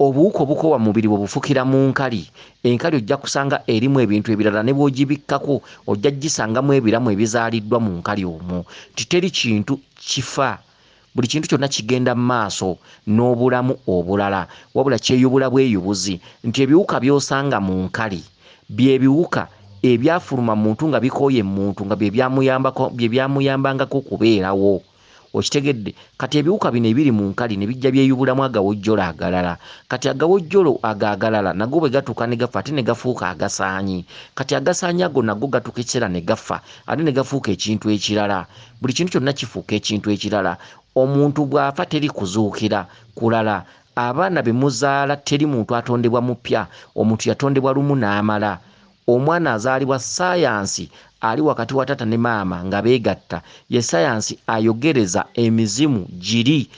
obuwuka obukowa mubiri bwe bufukira mu nkali enkali ojja kusanga erimu ebintu ebirala ne bw'ogibikkako ojja gisangamu ebiramu ebizaaliddwa mu nkali omwo nti teri kintu kifa buli kintu kyonna kigenda mu maaso n'obulamu obulala wabula kyeyubula bweyubuzi nti ebiwuka by'osanga mu nkali bye biwuka ebyafuluma muntu nga bikooye muntu nga bye byamuyambangako okubeerawo okitegedde kati ebiwuka bino ebiri mu nkali ne bijja byeyubulamu agawojjolo agalala kati agawojjolo agalala nago bwe gatuuka ne gafa ate ne gafuuka agasaanyi kati agasaanyi ago nago gatuuka ekiseera ne gafa ate ne gafuuka ekintu ekirala buli kintu kyonna kifuuka ekintu ekirala omuntu bw'afa teri kuzuukira kulala abaana be muzaala teri muntu atondebwa mupya omuntu yatondebwa lumu n'amala omwana azaalibwa saayansi ali wakati wa tata ne maama nga beegatta ye saayansi ayogereza emizimu giri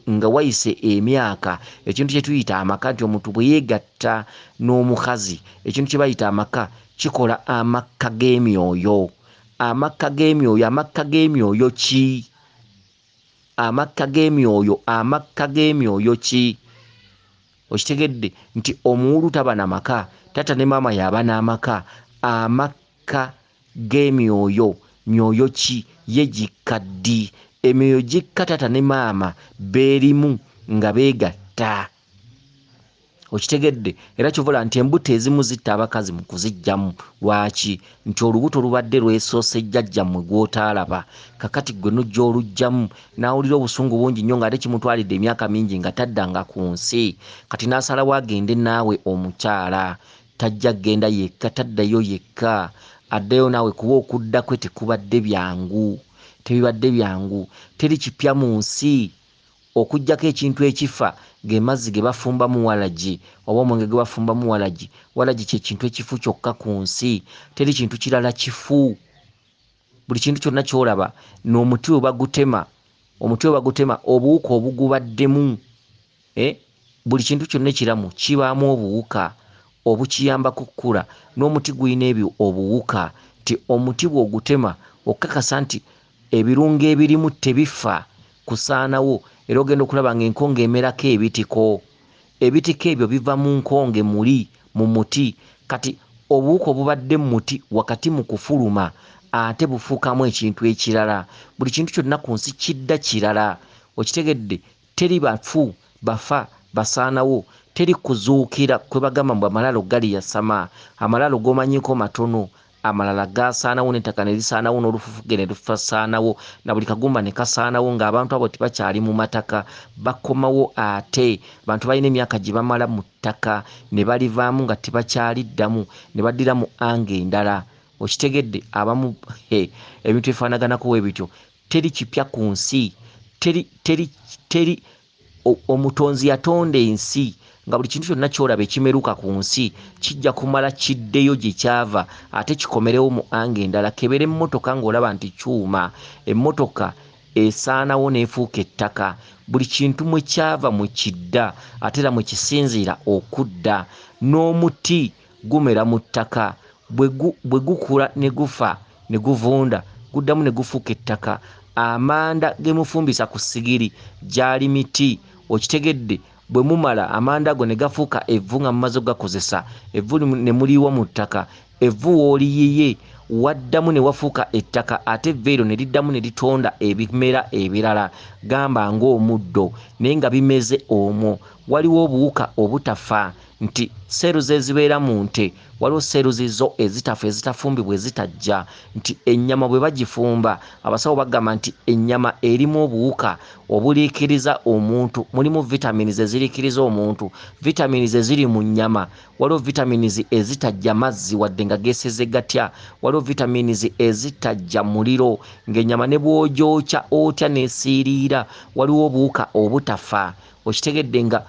nga wayise emyaka ekintu kye tuyita amaka nti omuntu bwe yeegatta n'omukazi ekintu kye bayita amaka kikola amakka g'emyoyo amakka g'emyoyo ki amakka g'emyoyo ki okitegedde nti omuwulu taba n'amaka tata ne maama yaba n'amaka amakka g'emyoyo myoyo ki ye gikka ddi emyoyo gikka tata ne maama beerimu nga beegatta okitegedde era kyovola nti embuto ezimu zitta abakazi mu kuziggyamu lwaki nti olubuto lubadde lwesoose jjajjammwe gw'otaalaba kakati gwe nojja oluggyamu n'awulira obusungu bungi nnyo ng'ate kimutwalidde emyaka mingi nga taddanga ku nsi kati n'asalawo agende naawe omukyala tajja genda yekka taddayo yekka addayo naawe kuba okudda kwe tekubadde byangu tebibadde byangu teri kipya mu nsi okuggyako ekintu ekifa ge mazzi ge bafumbamu walagi oba omwenge ge bafumbamu walagi kyekintu ekifu kyokka ku nsi teri kintu kirala kifu buli kintu kyonna kyolaba n'omuti we bagutema obuwuka obugubaddemu buli kintu kyonna ekiramu kibaamu obuwuka obukiyamba kukkula n'omuti guyina ebyo obuwuka ti omuti bw'ogutema okkakasa nti ebirungo ebirimu tebifa kusaanawo era ogenda okulaba ng'enkonge emerako ebitiko ebyo biva mu nkonge muli mu muti kati obuwuka obubadde mu muti wakati mu kufuluma ate bufuukamu ekintu ekirala buli kintu kyonna ku nsi kidda kirala okitegedde teri bafa basaanawo teri kuzuukira kwe bagamba mbu amalaalo gali yasama amalaalo g'omanyiko matono amalala gasaanawo n'ettaka ne lisaanawo n'olufufuge ne lufasaanawo na buli kagumba ne kasaanawo ng'abantu abo tebakyali mu mataka bakomawo ate bantu balina emyaka gye bamala mu ttaka ne balivaamu nga tebakyaliddamu ne baddira mu anga endala okitegedde abamu ebintu ebifaanaganako bwe bityo teri kipya ku nsi teri omutonzi yatonda ensi nga buli kintu kyonna kyolaba ekimeruka ku nsi kijja kumala kiddeyo gye kyava ate kikomerewo mu anga endala kebera emmotoka ng'olaba nti kyuma emmotoka esaanawo n'efuuka ettaka buli kintu mwe kyava mwe kidda ate era mwe kisinziira okudda n'omuti gumera mu ttaka bwe gukula ne gufa ne guvunda guddamu ne gufuuka ettaka amanda ge mufumbisa ku sigiri gyali miti okitegedde bwe mumala amanda ago ne gafuuka evvu nga mumaze ogakozesa evvu ne muliiwa mu ttaka evvu wooliyiye waddamu ne wafuuka ettaka ate evvu eryo ne liddamu ne litonda ebimera ebirala gamba ng'omuddo naye nga bimeze omwo waliwo obuwuka obutafa nti seeruzi ezibeera mu nte waliwo seeruzi zo ezitafa ezitafumbibwa ezitajja nti ennyama bwe bagifumba abasawo bagamba nti ennyama erimu obuwuka obuliikiriza omuntu mulimu vitamins eziriikiriza omuntu vitamins eziri mu nnyama waliwo vitamins ezitajja mazzi wadde nga geeseze gatya waliwo vitamins ezitajja muliro ng'ennyama ne bw'ogyokya otya n'esiiriira waliwo obuwuka obutafa okitegedde nga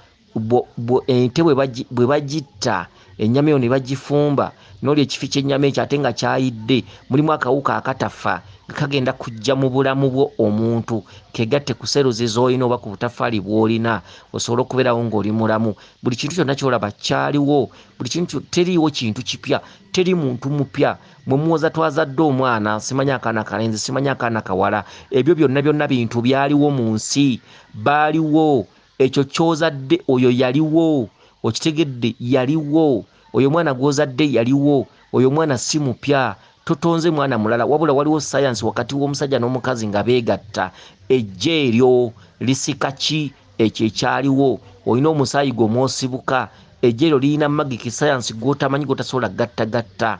ente bwe bagitta ennyama eyo ne bagifumba n'oli ekifi ky'ennyama ekyo ate nga kyayidde mulimu akawuka akatafa kagenda kujja mu bulamu bwo omuntu kegatte ku seeruzi z'olina oba ku butafaali bw'olina osobola okubeerawo ng'oli mulamu. Buli kintu kyonna ky'olaba kyaliwo, buli kintu teriiwo kintu kipya, teri muntu mupya. Bwe muwoza twazadde omwana simanyi akaana kalenzi simanyi akaana kawala, ebyo byonna bintu byaliwo mu nsi, baaliwo. Ekyo ky'ozadde oyo yaliwo, okitegedde, yaliwo. Oyo mwana gw'ozadde yaliwo, oyo mwana si mupya, totonze mwana mulala, wabula waliwo sayansi wakati w'omusajja n'omukazi nga beegatta. Ejje eryo lisika ki? Ekyo ekyaliwo. Olina omusaayi gwo mw'osibuka, ejje eryo lirina magiki sayansi gw'otamanyi gw'otasobola gattagatta,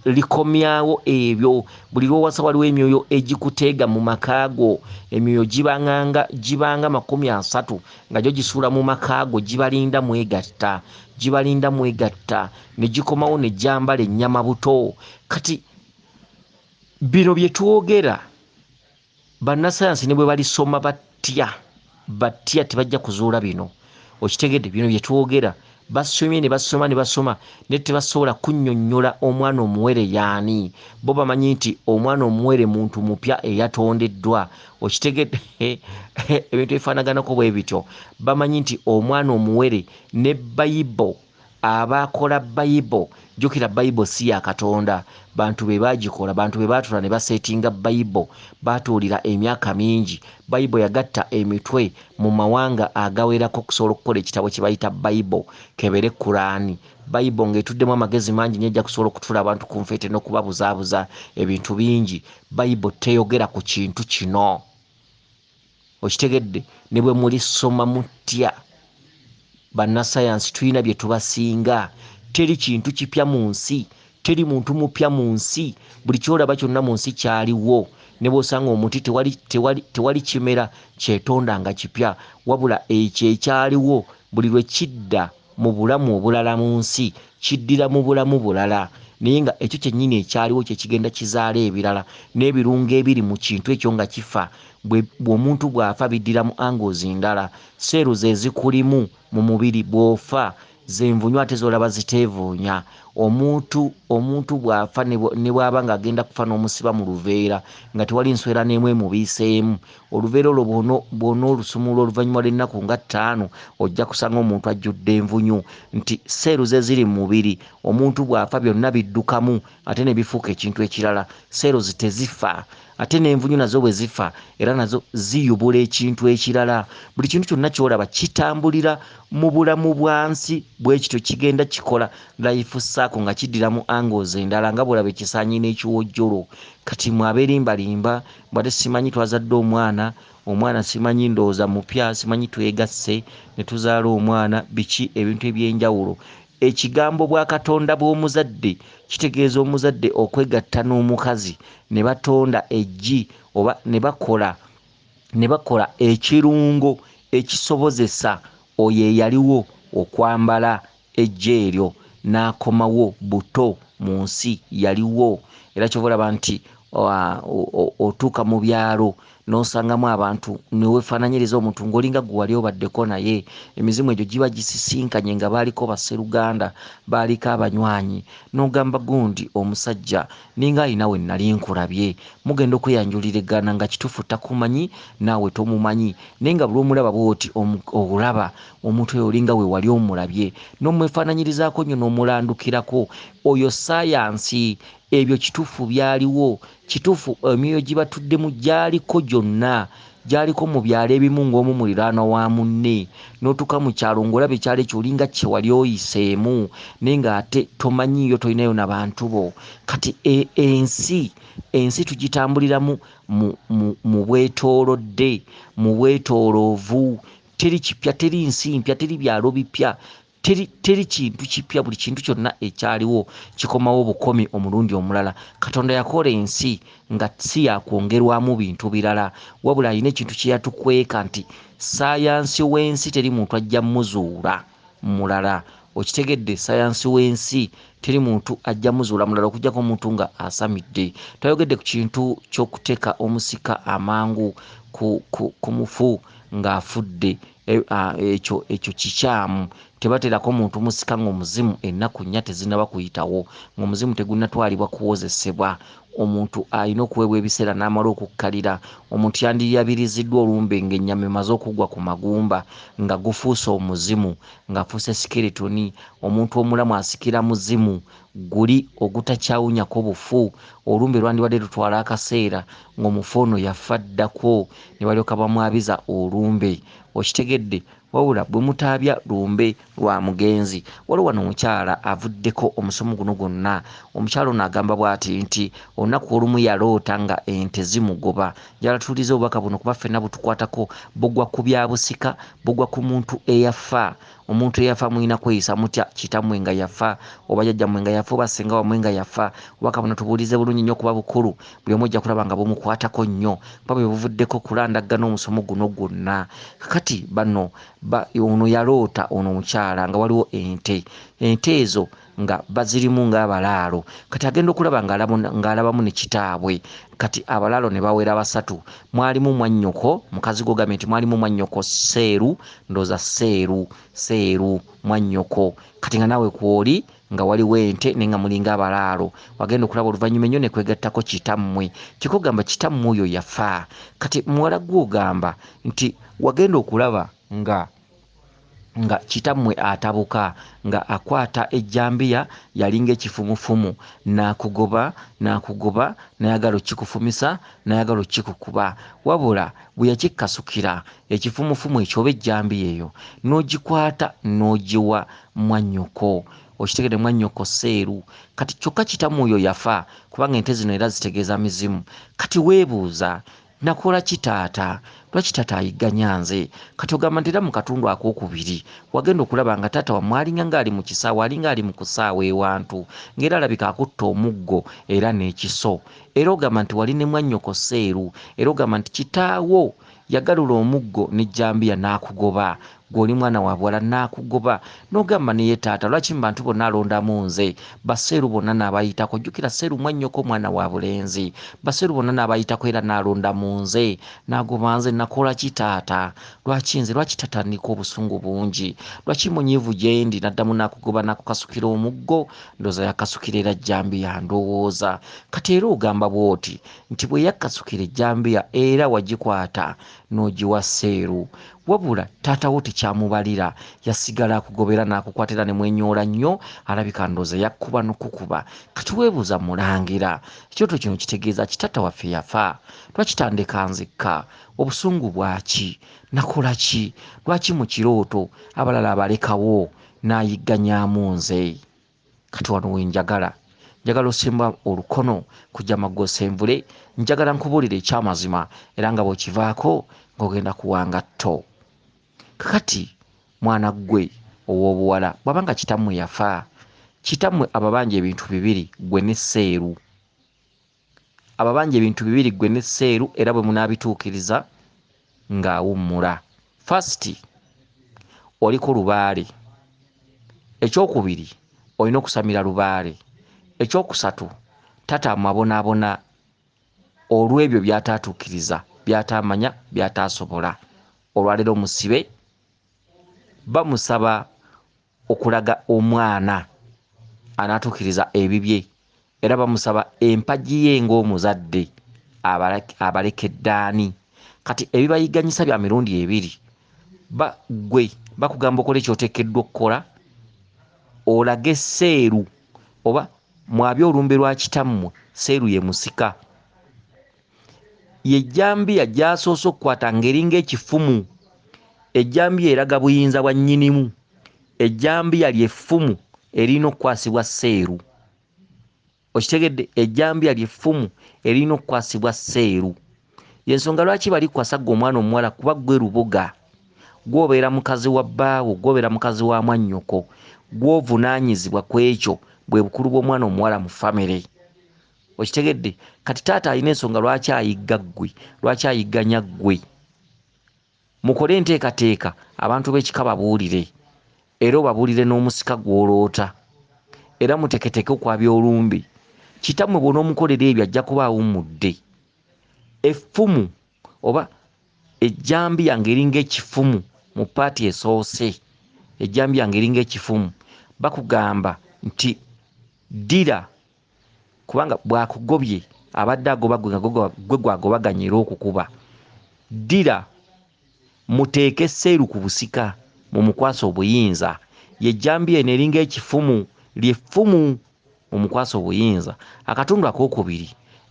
likomyawo ebyo. Buli lw'owasa waliwo emyoyo egikuteega mu makaago, emyoyo gibanga 30 nga gyo gisuula mu makaago, gibalinda mwegatta ne gikomawo ne gyambala ennyama buto. Kati bino bye twogera bannasayansi ne bwe balisoma batya tebajja kuzuula bino. Okitegedde, bino bye twogera basomye ne basoma naye tebasobola kunnyonnyola omwana omuwere yaani. Bo bamanyi nti omwana omuwere muntu mupya eyatondeddwa. Okitegedde, ebintu ebifaanaganako bwe bityo. Bamanyi nti omwana omuwere ne Bayibo, abaakola Bayibo, jjukira Bayibo si ya Katonda, bantu be baagikola, bantu be baatula ne baseetinga Bayibo, baatuulira emyaka mingi. Bayibo yagatta emitwe mu mawanga agawerako okusobola okukola ekitabo kye bayita Bayibo, kebere Kuraani. Bayibo ng'etuddemu amagezi mangi nnyo ejja kusobola okutuula abantu ku nfeete n'okubabuzaabuza ebintu bingi. Bayibo teyogera ku kintu kino. Okitegedde, ne bwe mulisoma mutya bannasayansi tulina bye tubasinga. Teri kintu kipya mu nsi, teri muntu mupya mu nsi. Buli kyolaba kyonna mu nsi kyaliwo. Ne bw'osanga omuti tewali kimera kyetonda nga kipya, wabula ekyo ekyaliwo buli lwe kidda mu bulamu obulala mu nsi kiddira mu bulamu bulala, naye nga ekyo kyennyini ekyaliwo kye kigenda kizaala ebirala. N'ebirungo ebiri mu kintu ekyo nga kifa, bw'omuntu bw'afa biddira mu angles ndala. Seeru ze zikulimu mu mubiri bw'ofa zenvunywa ate z'olaba ziteevuunya. Omuntu bw'afa ne bw'aba ng'agenda kufa n'omusiba mu luveera nga tewali nswera n'emu emubiiseemu, oluveera olwo bw'ona olusumulula oluvannyuma lw'ennaku nga 5 ojja kusanga omuntu ajjudde envunyu, nti seeru ze ziri mu mubiri. Omuntu bw'afa byonna biddukamu ate ne bifuuka ekintu ekirala. Seeru tezifa, ate n'envunyu nazo bwe zifa era nazo ziyubula ekintu ekirala. Buli kintu kyonna ky'olaba kitambulira mu bulamu bwansi, bwe kityo kigenda kikola life cycle nga kiddira mu angles endala nga bw'olaba ekisaanyi n'ekiwojjolo. Kati mwabeerimbalimba bwate simanyi twazadde omwana simanyi ndowooza mupya, simanyi twegasse ne tuzaala omwana, biki ebintu eby'enjawulo. Ekigambo bwa Katonda bw'omuzadde kitegeeza omuzadde okwegatta n'omukazi ne batonda eggi oba ne bakola ekirungo ekisobozesa oyo eyaliwo okwambala eggi eryo n'akomawo buto mu nsi yaliwo. Era kyova olaba nti otuuka mu byalo n'osangamu abantu ne weefaananyiriza omuntu ng'olinga gwe wali obaddeko naye. Emizimu egyo giba gisisinkanye nga baaliko basseruganda, baaliko abanywanyi, n'ogamba gundi omusajja ninga alina we nnali nkulabye, mugenda okweyanjuliragana nga kituufu takumanyi naawe tomumanyi, naye nga buli omulaba bw'oti olaba omuntu oyo olinga we wali omulabye n'omwefaananyirizaako nnyo n'omulandukirako. Oyo sayansi, ebyo kituufu byaliwo, kituufu emyoyo gibatuddemu gyaliko gyonna, gyaliko mu byalo ebimu ng'omu muliraanwa wa munne, n'otuuka mu kyalo ng'olaba ekyalo ekyo olinga kye wali oyiseemu naye ng'ate tomanyiiyo, tolinayo na bantu bo. Kati ensi tugitambuliramu mu bwetoolodde, mu bwetooloovu. Teri kipya, teri nsi mpya, teri byalo bipya, teri kintu kipya. Buli kintu kyonna ekyaliwo kikomawo bukomi omulundi omulala. Katonda yakola ensi nga si yakwongerwamu bintu birala, wabula alina ekintu kye yatukweka nti sayansi w'ensi teri muntu ajja muzuula mulala. Okitegedde, sayansi w'ensi teri muntu ajja muzuula mulala okuggyako omuntu nga asamidde. Twayogedde ku kintu ky'okuteeka omusika amangu ku mufu ng'afudde. Ekyo kikyamu. Tebaterako muntu musika ng'omuzimu ennaku 4 tezinnaba kuyitawo, ng'omuzimu tegunnatwalibwa kuwozesebwa. omuntu alina okuweebwa ebiseera n'amala okukkalira. Omuntu yandiyabiriziddwa olumbe ng'ennyama emaze okugwa ku magumba nga gufuuse omuzimu, ng'afuuse sikeletoni. Omuntu omulamu asikira muzimu, guli ogutakyawunyako bufu. Olumbe lwandibadde lutwala akaseera ng'omufu ono yafa ddako, ne balyoka bamwabiza olumbe. Okitegedde? Wabula bwe mutaabya lumbe lwa mugenzi. Waliwo wano omukyala avuddeko omusomo guno gwonna. Omukyala ono agamba bw'ati nti olunaku olumu yaloota nga ente zimugoba. Njala tuulize obubaka buno kuba ffenna butukwatako. Bugwa ku bya busika, bugwa ku muntu eyafa. Omuntu eyafa mulina kweyisa mutya kitammwe nga yafa, oba jjajjammwe nga yafa, oba ssenga wammwe nga yafa. Obubaka buno tubuulize bulungi nnyo kuba bukulu. Buli omu ojja kulaba nga bumukwatako nnyo. Kuba bwe buvuddeko kulandagana omusomo guno gwonna. Kakati bano ono yaloota ono omukyala nga waliwo ente. Ente ezo nga bazirimu ng'abalaalo. Kati agenda okulaba ng'alabamu ne kitaabwe. Kati abalaalo ne bawera basatu. Mwalimu mwannyoko, mukazi gwo gambe nti mwalimu mwannyoko Seeru, ndooza Seeru mwannyoko. Kati nga naawe kwoli nga waliwo ente ne nga mulinga abalaalo. Wagenda okulaba oluvannyuma ennyo ne kwegattako kitammwe. Kikugamba kitammwe oyo yafa. Kati muwala gwo ogamba nti wagenda okulaba nga kitammwe atabuka, nga akwata ejjambiya yalinga ekifumufumu, n'akugoba n'ayagala okikufumisa, n'ayagala okikukuba. Wabula bwe yakikkasukira ekifumufumu ekyo oba ejjambiya eyo n'ogikwata n'ogiwa mwannyoko. Okitegedde? Mwannyoko Seeru. Kati kyokka kitammwe oyo yafa, kubanga ente zino era zitegeeza mizimu. Kati weebuuza, nakola ki taata? Lwaki taata ayigganya nze? Kati ogamba nti era mu katundu akookubiri wagenda okulaba nga taata wammwe alinga ng'ali mu kisaawe, alinga ali mu kusaawa ewantu, ng'era alabika akutta omuggo era n'ekiso. Era ogamba nti wali ne mwannyoko Seeru, era ogamba nti kitaawo yagalula omuggo n'ejjambiya n'akugoba. Gw'oli mwana wa buwala n'akugoba. N'ogamba naye taata, lwaki mu bantu bonna alondamu nze? Baseeru bonna n'abayitako. Jjukira Seeru mwannyoko mwana wa bulenzi. Baseeru bonna n'abayitako era n'alondamu nze. N'agoba nze. Nakola ki taata? Lwaki nze? Lwaki taata nnika obusungu bungi? Lwaki munyiivu gye ndi? N'addamu n'akugoba n'akukasukira omuggo. Ndowooza yakasukira era jjambiya, ndowooza. Kati era ogamba bw'oti nti bwe yakasukira ejjambiya era wagikwata n'ogiwa Seeru. Wabula taata wo tekyamubalira, yasigala akugobera n'akukwatira ne mwenyoola nnyo, alabika ndowooza yakkuba n'okukuba. Kati weebuuza Mulangira, ekyoto kino kitegeeza kitaata waffe yafa. Twakitandika nzekka. Obusungu bwaki? Nakola ki? Lwaki mu kirooto abalala abalekawo n'ayigganyaamu nze? Kati wano we njagala osemba olukono kujja maggoosa envule. Njagala nkubuulira ekyamazima era nga bw'okivaako ng'ogenda kuwanga tto. Kakati mwana ggwe ow'obuwala, bw'abanga kitammwe yafa, kitammwe ababanja ebintu bibiri, ggwe ne Seeru. Ababanja ebintu bibiri, ggwe ne Seeru, era bwe munaabituukiriza ng'awummula. First, oliko lubaale. Ekyokubiri, olina okusamira lubaale. Ekyokusatu, taata amabonaabona olw'ebyo by'ataatuukiriza, by'ataamanya, by'ataasobola. Olwaleero musibe, bamusaba okulaga omwana anaatuukiriza ebibye, era bamusaba empagi ye ng'omuzadde abalekeddaani. Kati ebibayigganyisa bya mirundi ebiri. Ggwe bakugamba okole ky'oteekeddwa okukola, olage Seeru oba mwabye olumbe lwa kitammwe. Seeru ye musika. Yejjambiya gy'asoose okukwata ng'eringa ekifumu. Ejjambiya eraga buyinza bwa nnyinimu. Ejjambiya ly'effumu erina okukwasibwa Seeru. Okitegedde? Ejjambiya ly'effumu erina okukwasibwa Seeru. Y'ensonga lwaki bali kukwasa ggwe omwana omuwala, kuba ggwe lubuga. Gw'obeera mukazi wa bbaawo, gw'obeera mukazi wa mwannyoko, gw'ovunaanyizibwa ku ekyo bwe bukulu bw'omwana omuwala mu famire. Okitegedde? Kati taata alina ensonga lwaki ayigga ggwe, lwaki ayigganya ggwe. Mukole enteekateeka abantu b'ekika babuulire, era obabuulire n'omusika gw'oloota, era muteeketeeke okwabya olumbe. Kitammwe bw'onoomukolera ebyo ajja kuba awummudde. Effumu oba ejjambiya ng'eringa ekifumu mu paati esoose, ejjambiya ng'eringa ekifumu, bakugamba nti ddira, kubanga bw'akugobye abadde agoba gwe gwagobaganya era okukuba, ddira muteeke Seeru ku busika mumukwasa obuyinza. Ye Jambiya eno eringa ekifumu, lyeffumu mumukwasa obuyinza. Akatundu akookubiri,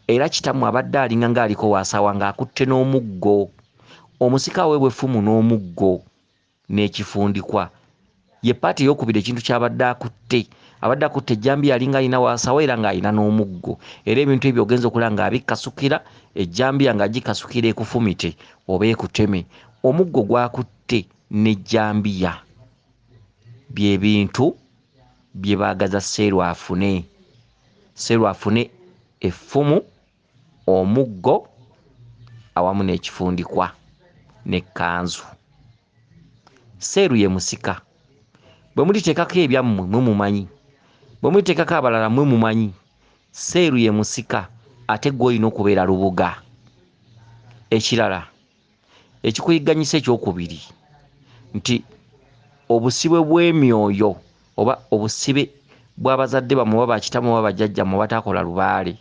era kitammwe abadde alinga ng'aliko waasawa ng'akutte n'omuggo. Omusika aweebwa effumu n'omuggo n'ekifundikwa. Ye paati ey'okubiri ekintu ky'abadde akutte. Abadde akutte Ejjambiya alinga alina waasawa era ng'alina n'omuggo. Era ebintu ebyo ogenza okulaba ng'abikasukira, Ejjambiya ng'agikasukira ekufumite oba ekuteme. Omuggo gw'akutte n'Ejjambiya bye bintu bye baagaza Seeru afune. Seeru afune effumu, omuggo awamu n'ekifundikwa n'ekkanzu. Seeru ye musika. Bwe muliteekako ebyammwe mwe mumanyi, bwe muliteekako abalala mwe mumanyi. Seeru ye musika ate gwe olina okubeera lubuga. Ekirala ekikuyigganyisa ekyokubiri nti obusibe bw'emyoyo oba obusibe bw'abazadde bammwe oba bakitammwe oba bajjajjammwe bataakola lubaale,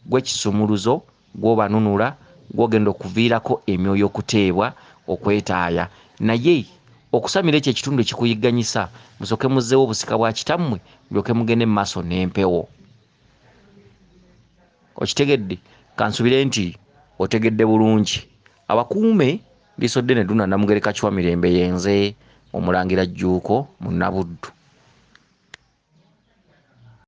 gwe kisumuluzo gw'obanunula, gw'ogenda okuviirako emyoyo okuteebwa, okwetaaya. Naye okusamira ekyo ekitundu ekikuyigganyisa, musooke muzzeewo obusika bwa kitammwe mulyoke mugende mu maaso n'empewo. Okitegedde? Kansubire nti otegedde bulungi. Abakuume Liiso ddene Dduna Namugereka Kiwamirembe yenze Omulangira Jjuuko Munabuddu.